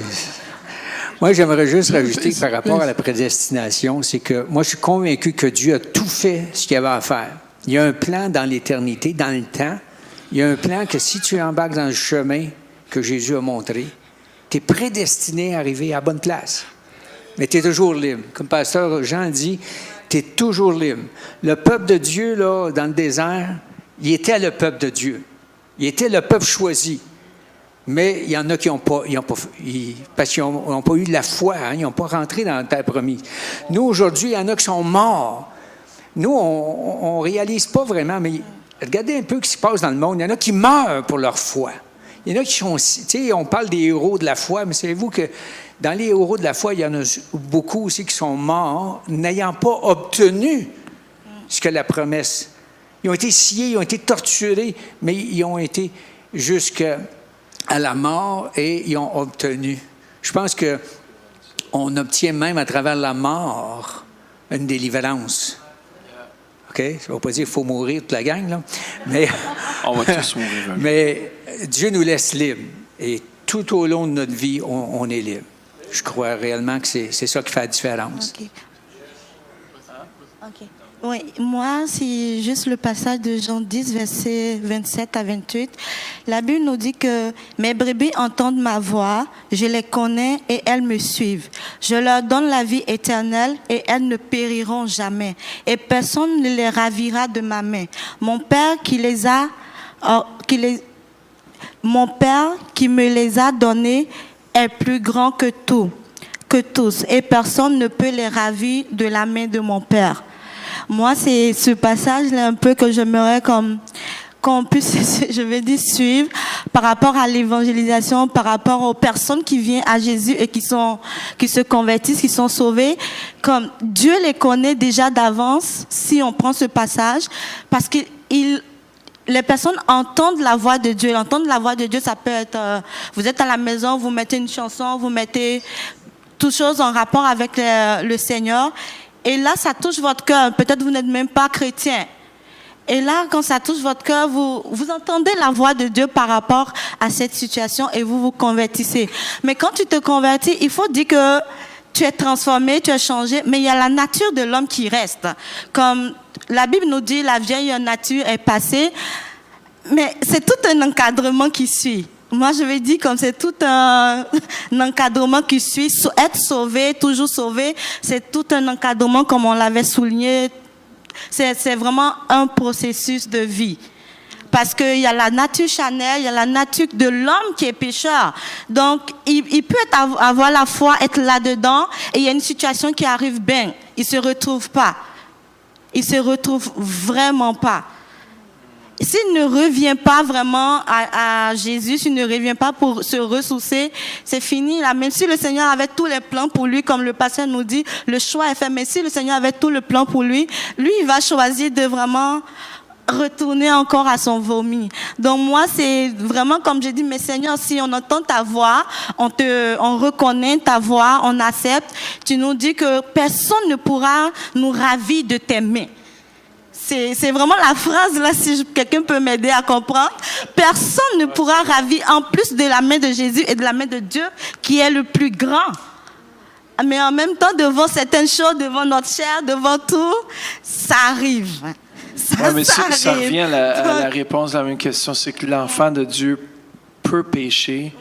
Moi, j'aimerais juste rajouter par rapport à la prédestination, c'est que moi, je suis convaincu que Dieu a tout fait ce qu'il avait à faire. Il y a un plan dans l'éternité, dans le temps. Il y a un plan que si tu embarques dans le chemin que Jésus a montré, tu es prédestiné à arriver à la bonne place. Mais tu es toujours libre. Comme pasteur Jean dit, tu es toujours libre. Le peuple de Dieu, là, dans le désert, il était le peuple de Dieu. Il était le peuple choisi. Mais il y en a qui n'ont pas, parce qu'ils n'ont pas eu de la foi, hein, ils n'ont pas rentré dans la terre promise. Nous, aujourd'hui, il y en a qui sont morts. Nous, on ne réalise pas vraiment, mais regardez un peu ce qui se passe dans le monde. Il y en a qui meurent pour leur foi. Il y en a qui sont, tu sais, on parle des héros de la foi, mais savez-vous que dans les héros de la foi, il y en a beaucoup aussi qui sont morts, n'ayant pas obtenu ce que la promesse. Ils ont été sciés, ils ont été torturés, mais ils ont été jusqu'à la mort et ils ont obtenu. Je pense qu'on obtient même à travers la mort une délivrance. OK? Ça ne veut pas dire qu'il faut mourir toute la gang, là. Mais, on va tous mourir. Mais Dieu nous laisse libres. Et tout au long de notre vie, on est libre. Je crois réellement que c'est ça qui fait la différence. OK. OK. Oui, moi, c'est juste le passage de Jean 10, versets 27 à 28. La Bible nous dit que « Mes brebis entendent ma voix, je les connais et elles me suivent. Je leur donne la vie éternelle et elles ne périront jamais. Et personne ne les ravira de ma main. Mon Père qui me les a donnés est plus grand que tous. Et personne ne peut les ravir de la main de mon Père. » Moi, c'est ce passage-là un peu que j'aimerais qu'on puisse, je vais dire, suivre par rapport à l'évangélisation, par rapport aux personnes qui viennent à Jésus et qui se convertissent, qui sont sauvées. Comme Dieu les connaît déjà d'avance, si on prend ce passage, parce que les personnes entendent la voix de Dieu. Entendre la voix de Dieu, ça peut être, vous êtes à la maison, vous mettez une chanson, vous mettez toutes choses en rapport avec le Seigneur. Et là, ça touche votre cœur. Peut-être vous n'êtes même pas chrétien. Et là, quand ça touche votre cœur, vous entendez la voix de Dieu par rapport à cette situation et vous vous convertissez. Mais quand tu te convertis, il faut dire que tu es transformé, tu es changé, mais il y a la nature de l'homme qui reste. Comme la Bible nous dit, la vieille nature est passée, mais c'est tout un encadrement qui suit. Moi, je vais dire comme c'est tout un encadrement qui suit. Être sauvé, toujours sauvé, c'est tout un encadrement comme on l'avait souligné. C'est vraiment un processus de vie. Parce qu'il y a la nature charnelle, il y a la nature de l'homme qui est pécheur. Donc, il peut avoir la foi, être là-dedans, et il y a une situation qui arrive bien. Il ne se retrouve pas. Il ne se retrouve vraiment pas. S'il ne revient pas vraiment à Jésus, s'il ne revient pas pour se ressourcer, c'est fini. Là. Même si le Seigneur avait tous les plans pour lui, comme le pasteur nous dit, le choix est fait. Mais si le Seigneur avait tout le plan pour lui, il va choisir de vraiment retourner encore à son vomi. Donc moi, c'est vraiment comme j'ai dit, mais Seigneur, si on entend ta voix, on reconnaît ta voix, on accepte, tu nous dis que personne ne pourra nous ravir de tes mains. C'est vraiment la phrase, là, si quelqu'un peut m'aider à comprendre. Personne ne pourra ravir, en plus de la main de Jésus et de la main de Dieu, qui est le plus grand. Mais en même temps, devant certaines choses, devant notre chair, devant tout, ça arrive. Ça revient à la réponse à la même question. C'est que l'enfant de Dieu peut pécher.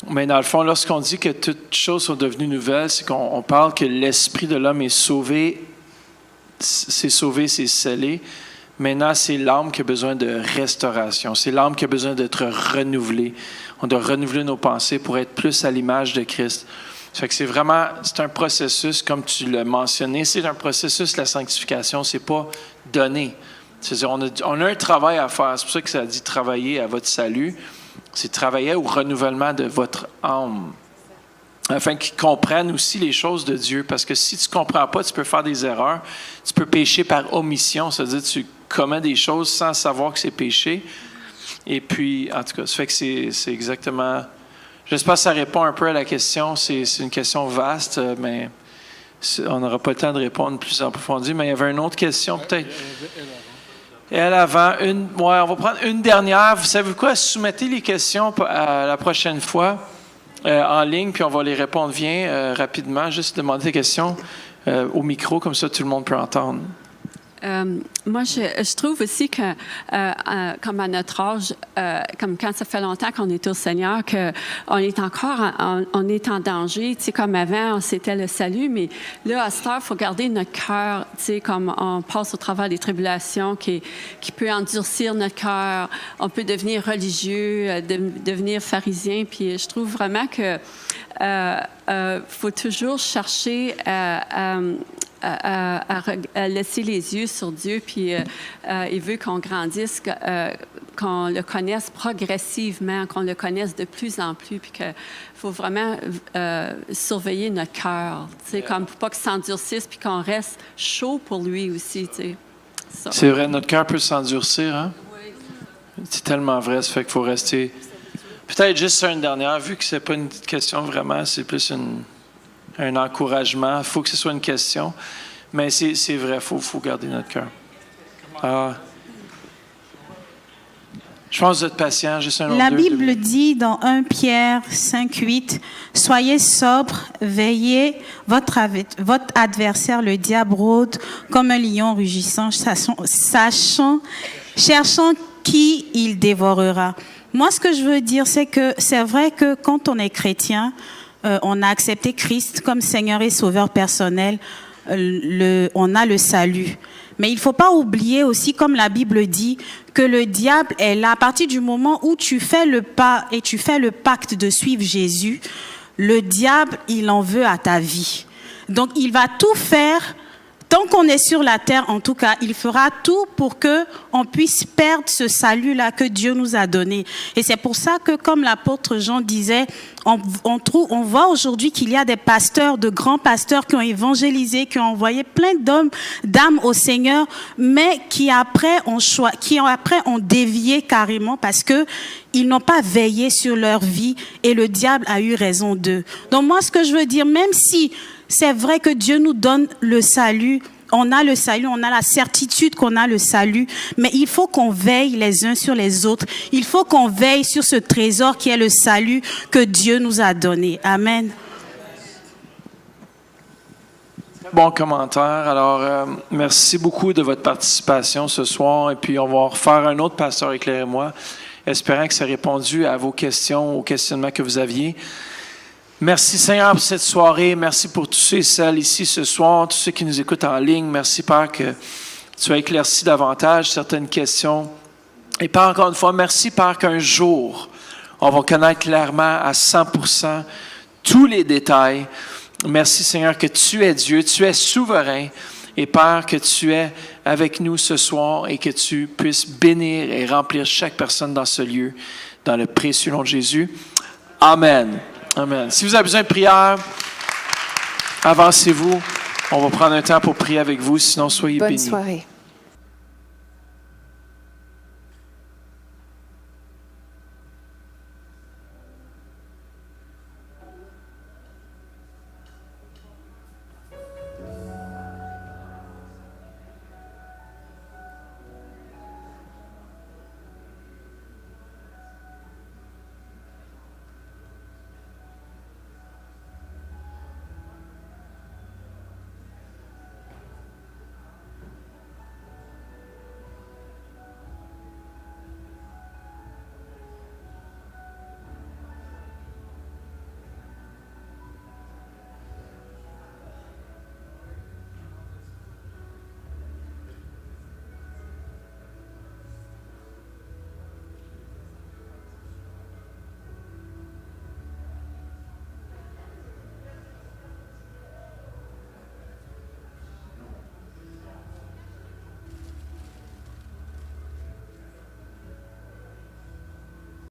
Mais dans le fond, lorsqu'on dit que toutes choses sont devenues nouvelles, c'est qu'on parle que l'esprit de l'homme est sauvé. C'est sauvé, c'est scellé. Maintenant, c'est l'âme qui a besoin de restauration. C'est l'âme qui a besoin d'être renouvelée. On doit renouveler nos pensées pour être plus à l'image de Christ. Ça fait que c'est un processus, comme tu l'as mentionné, c'est un processus, la sanctification, c'est pas donné. C'est-à-dire, on a un travail à faire. C'est pour ça que ça dit travailler à votre salut. C'est travailler au renouvellement de votre âme. Afin qu'ils comprennent aussi les choses de Dieu. Parce que si tu ne comprends pas, tu peux faire des erreurs. Tu peux pécher par omission. C'est-à-dire que tu commets des choses sans savoir que c'est péché. Et puis, en tout cas, ça fait que c'est exactement... J'espère que ça répond un peu à la question. C'est une question vaste, mais on n'aura pas le temps de répondre plus en profondeur. Mais il y avait une autre question, peut-être. Elle avant. On va prendre une dernière. Vous savez quoi? Soumettez les questions à la prochaine fois. En ligne, puis on va les répondre. Viens rapidement, juste demander des questions au micro, comme ça tout le monde peut entendre. Moi, je trouve aussi que, comme à notre âge, comme quand ça fait longtemps qu'on est au Seigneur, qu'on est encore on est en danger. Tu sais, comme avant, c'était le salut, mais là, à cette heure, il faut garder notre cœur, tu sais, comme on passe au travers des tribulations, qui peut endurcir notre cœur. On peut devenir religieux, devenir pharisien. Puis je trouve vraiment que faut toujours chercher à laisser les yeux sur Dieu, puis il veut qu'on grandisse, qu'on le connaisse progressivement, qu'on le connaisse de plus en plus, puis qu'il faut vraiment surveiller notre cœur, tu sais, comme pour pas qu'il s'endurcisse, puis qu'on reste chaud pour lui aussi, tu sais. Ça. C'est vrai, notre cœur peut s'endurcir, hein? Oui. C'est tellement vrai, ça fait qu'il faut rester... Peut-être juste une dernière, vu que c'est pas une question vraiment, c'est plus un encouragement. Il faut que ce soit une question. Mais c'est vrai, il faut garder notre cœur. Je pense que vous êtes patient. Juste un La Bible dit dans 1 Pierre 5:8, « Soyez sobres, veillez, votre adversaire, le diable, rôde comme un lion rugissant, cherchant qui il dévorera. » Moi, ce que je veux dire, c'est que c'est vrai que quand on est chrétien, on a accepté Christ comme Seigneur et Sauveur personnel, on a le salut. Mais il ne faut pas oublier aussi, comme la Bible dit, que le diable est là. À partir du moment où tu fais le pas et tu fais le pacte de suivre Jésus, le diable, il en veut à ta vie. Donc, il va tout faire. Tant qu'on est sur la terre, en tout cas, il fera tout pour que on puisse perdre ce salut-là que Dieu nous a donné. Et c'est pour ça que, comme l'apôtre Jean disait, on voit aujourd'hui qu'il y a des pasteurs, de grands pasteurs qui ont évangélisé, qui ont envoyé plein d'âmes au Seigneur, mais qui après ont dévié carrément parce que ils n'ont pas veillé sur leur vie et le diable a eu raison d'eux. Donc moi, ce que je veux dire, même si c'est vrai que Dieu nous donne le salut, on a le salut, on a la certitude qu'on a le salut, mais il faut qu'on veille les uns sur les autres. Il faut qu'on veille sur ce trésor qui est le salut que Dieu nous a donné. Amen. Bon commentaire. Alors, merci beaucoup de votre participation ce soir. Et puis, on va refaire un autre pasteur éclairez-moi, espérant que ça ait répondu à vos questions, aux questionnements que vous aviez. Merci Seigneur pour cette soirée. Merci pour tous ceux et celles ici ce soir, tous ceux qui nous écoutent en ligne. Merci Père que tu as éclairci davantage certaines questions. Et Père, encore une fois, merci Père qu'un jour, on va connaître clairement à 100% tous les détails. Merci Seigneur que tu es Dieu, tu es souverain. Et Père, que tu es avec nous ce soir et que tu puisses bénir et remplir chaque personne dans ce lieu, dans le précieux nom de Jésus. Amen. Amen. Si vous avez besoin de prière, avancez-vous. On va prendre un temps pour prier avec vous, sinon soyez bénis. Bonne soirée.